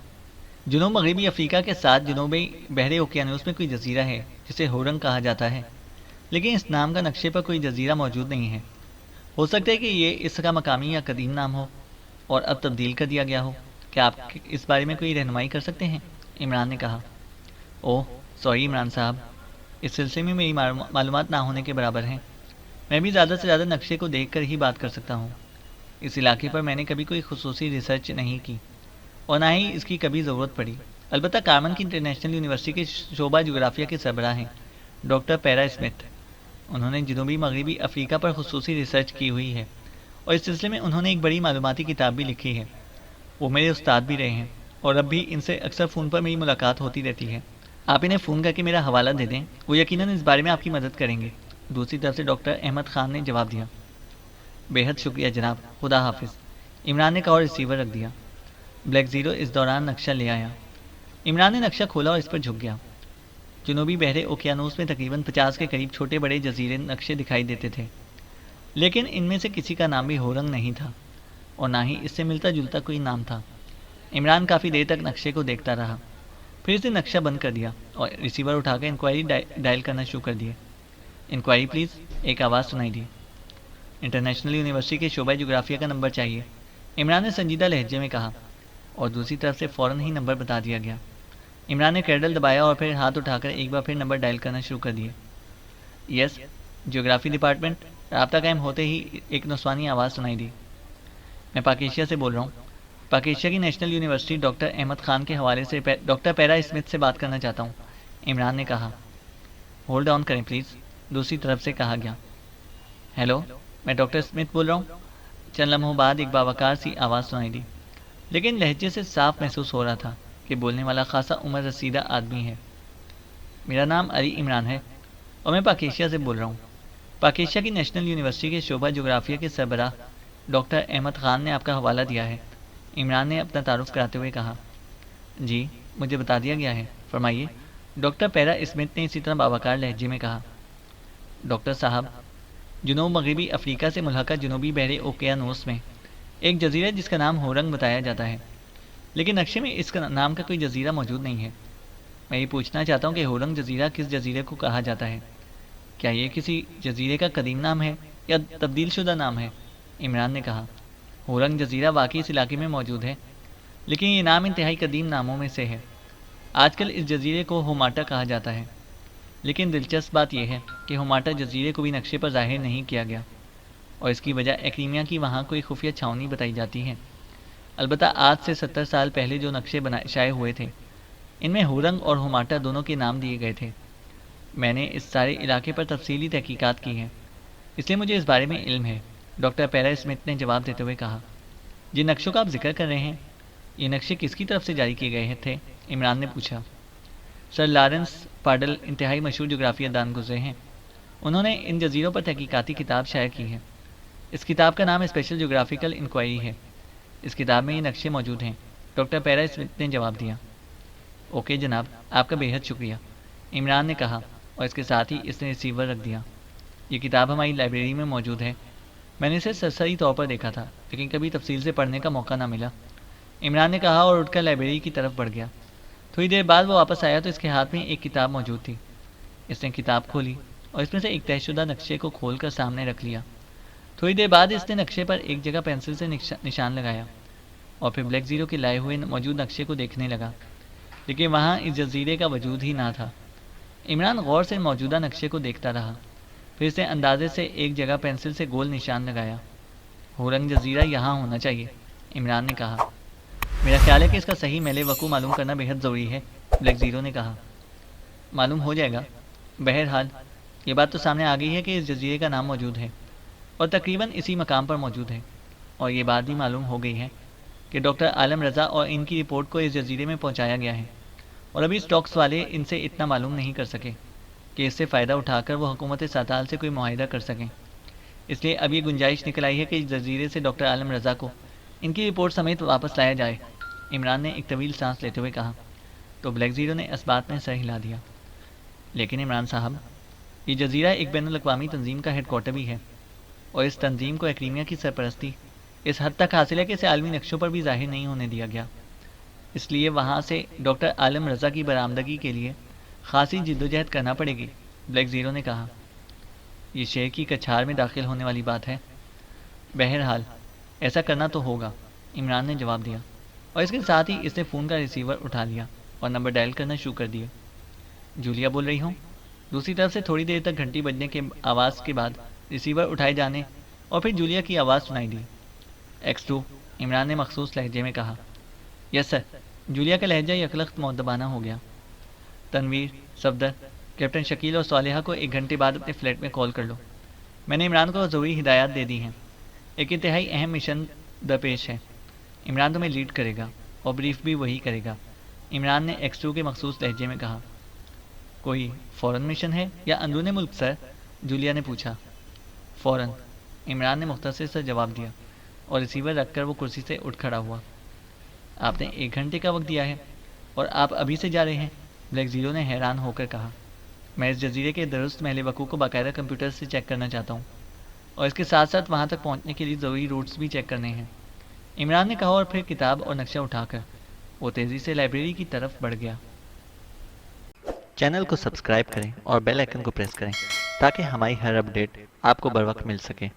S2: جنوب مغربی افریقہ کے ساتھ جنوبی بحر اوقیانوس میں کوئی جزیرہ ہے جسے ہورنگ کہا جاتا ہے، لیکن اس نام کا نقشے پر کوئی جزیرہ موجود نہیں ہے۔ ہو سکتا ہے کہ یہ اس کا مقامی یا قدیم نام ہو اور اب تبدیل کر دیا گیا ہو۔ کیا آپ اس بارے میں کوئی رہنمائی کر سکتے ہیں؟ عمران نے کہا۔ اوہ، سوری عمران صاحب، اس سلسلے میں میری معلومات نہ ہونے کے برابر ہیں۔ میں بھی زیادہ سے زیادہ نقشے کو دیکھ کر ہی بات کر سکتا ہوں۔ اس علاقے پر میں نے کبھی کوئی خصوصی ریسرچ نہیں کی، اور نہ ہی اس کی کبھی ضرورت پڑی۔ البتہ کارمن کی انٹرنیشنل یونیورسٹی کے شعبہ جغرافیہ کے سربراہ ہیں، ڈاکٹر پیرا اسمتھ۔ انہوں نے جنوبی مغربی افریقہ پر خصوصی ریسرچ کی ہوئی ہے، اور اس سلسلے میں انہوں نے ایک بڑی معلوماتی کتاب بھی لکھی ہے۔ وہ میرے استاد بھی رہے ہیں، اور اب بھی ان سے اکثر فون پر میری ملاقات ہوتی رہتی ہے۔ آپ انہیں فون کر کے میرا حوالہ دے دیں، وہ یقیناً اس بارے میں آپ کی مدد کریں گے، دوسری طرف سے ڈاکٹر احمد خان نے جواب دیا۔ بے حد شکریہ جناب، خدا حافظ، عمران نے کہا اور ریسیور رکھ دیا۔ بلیک زیرو اس دوران نقشہ لے آیا۔ عمران نے نقشہ کھولا اور اس پر جھک گیا۔ جنوبی بحر اوقیانوس میں تقریباً 50 کے قریب چھوٹے بڑے جزیرے نقشے دکھائی دیتے تھے، لیکن ان میں سے کسی کا نام بھی ہورنگ نہیں تھا، اور نہ ہی اس سے ملتا جلتا کوئی نام تھا۔ عمران کافی دیر تک نقشے کو دیکھتا رہا، پھر اسے نقشہ بند کر دیا اور ریسیور اٹھا کر انکوائری ڈائل کرنا شروع کر دیے۔ انکوائری پلیز، ایک آواز سنائی دی۔ انٹرنیشنل یونیورسٹی کے شعبہ جغرافیہ کا نمبر چاہیے، عمران نے سنجیدہ لہجے میں کہا، اور دوسری طرف سے فوراً ہی نمبر بتا دیا گیا۔ عمران نے کیڈل دبایا اور پھر ہاتھ اٹھا کر ایک بار پھر نمبر ڈائل کرنا شروع کر دیے۔ یس، جغرافی ڈپارٹمنٹ، رابطہ قائم ہوتے ہی ایک نسوانی آواز سنائی دی۔ میں پاک ایشیا سے بول رہا ہوں، پاک ایشیا کی national university doctor Ahmed Khan کے حوالے سے ڈاکٹر پیرا اسمتھ سے بات کرنا چاہتا ہوں، عمران نے کہا۔ ہولڈ آن کریں پلیز، دوسری طرف سے کہا گیا۔ ہیلو، میں ڈاکٹر اسمتھ بول رہا ہوں۔ چند لمحوں بعد ایک باوقار سی آواز سنائی دی، لیکن لہجے سے صاف محسوس ہو رہا تھا کہ بولنے والا خاصا عمر رسیدہ آدمی ہے۔ میرا نام علی عمران ہے، اور میں پاک ایشیا سے بول رہا ہوں۔ پاک ایشیا کی نیشنل یونیورسٹی کے شعبہ جغرافیہ کے سربراہ ڈاکٹر احمد خان نے آپ کا حوالہ دیا ہے، عمران نے اپنا تعارف کراتے ہوئے کہا۔ جی، مجھے بتا دیا گیا ہے، فرمائیے، ڈاکٹر پیرا اسمتھ نے اسی طرح باوقار لہجے میں کہا، ڈاکٹر صاحب، جنوب مغربی افریقہ سے ملحقہ جنوبی بحر اوقیانوس میں ایک جزیرہ جس کا نام ہورنگ بتایا جاتا ہے، لیکن نقشے میں اس کا نام کا کوئی جزیرہ موجود نہیں ہے۔ میں یہ پوچھنا چاہتا ہوں کہ ہورنگ جزیرہ کس جزیرے کو کہا جاتا ہے؟ کیا یہ کسی جزیرے کا قدیم نام ہے یا تبدیل شدہ نام ہے؟ عمران نے کہا، ہورنگ جزیرہ واقعی اس علاقے میں موجود ہے، لیکن یہ نام انتہائی قدیم ناموں میں سے ہے۔ آج کل اس جزیرے کو ہوماٹا کہا جاتا ہے، لیکن دلچسپ بات یہ ہے کہ ہوماٹا جزیرے کو بھی نقشے پر ظاہر نہیں کیا گیا، اور اس کی وجہ ایکریمیا کی وہاں کوئی خفیہ چھاونی بتائی جاتی ہے۔ البتہ آج سے 70 سال پہلے جو نقشے شائع ہوئے تھے، ان میں ہورنگ اور ہوماٹا دونوں کے نام دیے گئے تھے۔ میں نے اس سارے علاقے پر تفصیلی تحقیقات کی ہیں، اس لیے مجھے اس بارے میں علم ہے، ڈاکٹر پیرا اسمتھ نے جواب دیتے ہوئے کہا۔ جن نقشوں کا آپ ذکر کر رہے ہیں، یہ نقشے کس کی طرف سے جاری کیے گئے تھے؟ عمران نے پوچھا۔ سر لارنس پارڈل انتہائی مشہور جغرافیہ دان گزرے ہیں، انہوں نے ان جزیروں پر تحقیقاتی کتاب شائع کی ہے۔ اس کتاب کا نام اسپیشل جغرافیکل انکوائری ہے۔ اس کتاب میں یہ نقشے موجود ہیں، ڈاکٹر پیرا اسمتھ نے جواب دیا۔ اوکے جناب، آپ کا بے حد شکریہ، عمران نے کہا، اور اس کے ساتھ ہی اس نے ریسیور رکھ دیا۔ یہ کتاب ہماری لائبریری میں موجود ہے، میں نے اسے سرسری طور پر دیکھا تھا، لیکن کبھی تفصیل سے پڑھنے کا موقع نہ ملا، عمران نے کہا اور اٹھ کر لائبریری کی طرف بڑھ گیا۔ تھوڑی دیر بعد وہ واپس آیا تو اس کے ہاتھ میں ایک کتاب موجود تھی۔ اس نے کتاب کھولی اور اس میں سے ایک طے شدہ نقشے کو کھول کر سامنے رکھ لیا۔ تھوڑی دیر بعد اس نے نقشے پر ایک جگہ پینسل سے نشان لگایا اور پھر بلیک زیرو کے لائے ہوئے موجود نقشے کو دیکھنے لگا، لیکن وہاں اس جزیرے کا وجود ہی نہ تھا۔ عمران غور سے موجودہ نقشے کو دیکھتا رہا، پھر اس نے اندازے سے ایک جگہ پینسل سے گول نشان لگایا۔ ہورنگ جزیرہ یہاں ہونا چاہیے، عمران نے کہا۔ میرا خیال ہے کہ اس کا صحیح میل وقوع معلوم کرنا بہت ضروری ہے، بلیک زیرو نے کہا۔ معلوم ہو جائے گا، بہرحال یہ بات تو سامنے آ گئی ہے کہ اس جزیرے کا نام موجود ہے اور تقریباً اسی مقام پر موجود ہے، اور یہ بات بھی معلوم ہو گئی ہے کہ ڈاکٹر عالم رضا اور ان کی رپورٹ کو اس جزیرے میں پہنچایا گیا ہے، اور ابھی اسٹاکس والے ان سے اتنا معلوم نہیں کر سکے کہ اس سے فائدہ اٹھا کر وہ حکومت ساتال سے کوئی معاہدہ کر سکیں۔ اس لیے اب یہ گنجائش نکل آئی ہے کہ اس جزیرے سے ڈاکٹر عالم رضا کو ان کی رپورٹ سمیت واپس لایا جائے، عمران نے ایک طویل سانس لیتے ہوئے کہا۔ تو بلیک زیرو نے اس بات میں سر ہلا دیا۔ لیکن عمران صاحب، یہ جزیرہ ایک بین الاقوامی تنظیم کا ہیڈ کوارٹر بھی ہے، اور اس تنظیم کو ایکریمیا کی سرپرستی اس حد تک حاصل ہے کہ اسے عالمی نقشوں پر بھی ظاہر نہیں ہونے دیا گیا، اس لیے وہاں سے ڈاکٹر عالم رضا کی برآمدگی کے لیے خاصی جدوجہد کرنا پڑے گی، بلیک زیرو نے کہا۔ یہ شیر کی کچھار میں داخل ہونے والی بات ہے، بہرحال ایسا کرنا تو ہوگا، عمران نے جواب دیا، اور اس کے ساتھ ہی اس نے فون کا ریسیور اٹھا لیا اور نمبر ڈائل کرنا شروع کر دیا۔ جولیا بول رہی ہوں؟ دوسری طرف سے تھوڑی دیر تک گھنٹی بجنے کے آواز کے بعد ریسیور اٹھائے جانے اور پھر جولیا کی آواز سنائی دی۔ X2، عمران نے مخصوص لہجے میں کہا۔ یس سر، جولیا کا لہجہ یکلخت مؤدبانہ ہو گیا۔ تنویر، صفدر، کیپٹن شکیل اور صالحہ کو 1 گھنٹے بعد اپنے فلیٹ میں کال کر لو، میں نے عمران کو ضروری ہدایات دے دی ہیں، ایک انتہائی اہم مشن درپیش ہے، عمران تمہیں لیڈ کرے گا اور بریف بھی وہی کرے گا، عمران نے X2 کے مخصوص لہجے میں کہا۔ کوئی فورن مشن ہے یا اندرون ملک سر؟ جولیا نے پوچھا۔ فورن، عمران نے مختصر سے جواب دیا، اور ریسیور رکھ کر وہ کرسی سے اٹھ کھڑا ہوا۔ آپ نے 1 گھنٹے کا وقت دیا ہے اور آپ ابھی سے جا رہے ہیں؟ بلیک زیرو نے حیران ہو کر کہا۔ میں اس جزیرے کے درست محل وقوع کو باقاعدہ کمپیوٹر سے چیک کرنا چاہتا ہوں، اور اس کے ساتھ ساتھ وہاں تک پہنچنے کے لیے ضروری روٹس بھی چیک کرنے ہیں، عمران نے کہا، اور پھر کتاب اور نقشہ اٹھا کر وہ تیزی سے لائبریری کی طرف بڑھ گیا۔
S3: چینل کو سبسکرائب کریں اور بیل آئکن کو پریس کریں تاکہ ہماری ہر اپڈیٹ آپ کو بر وقت مل سکے۔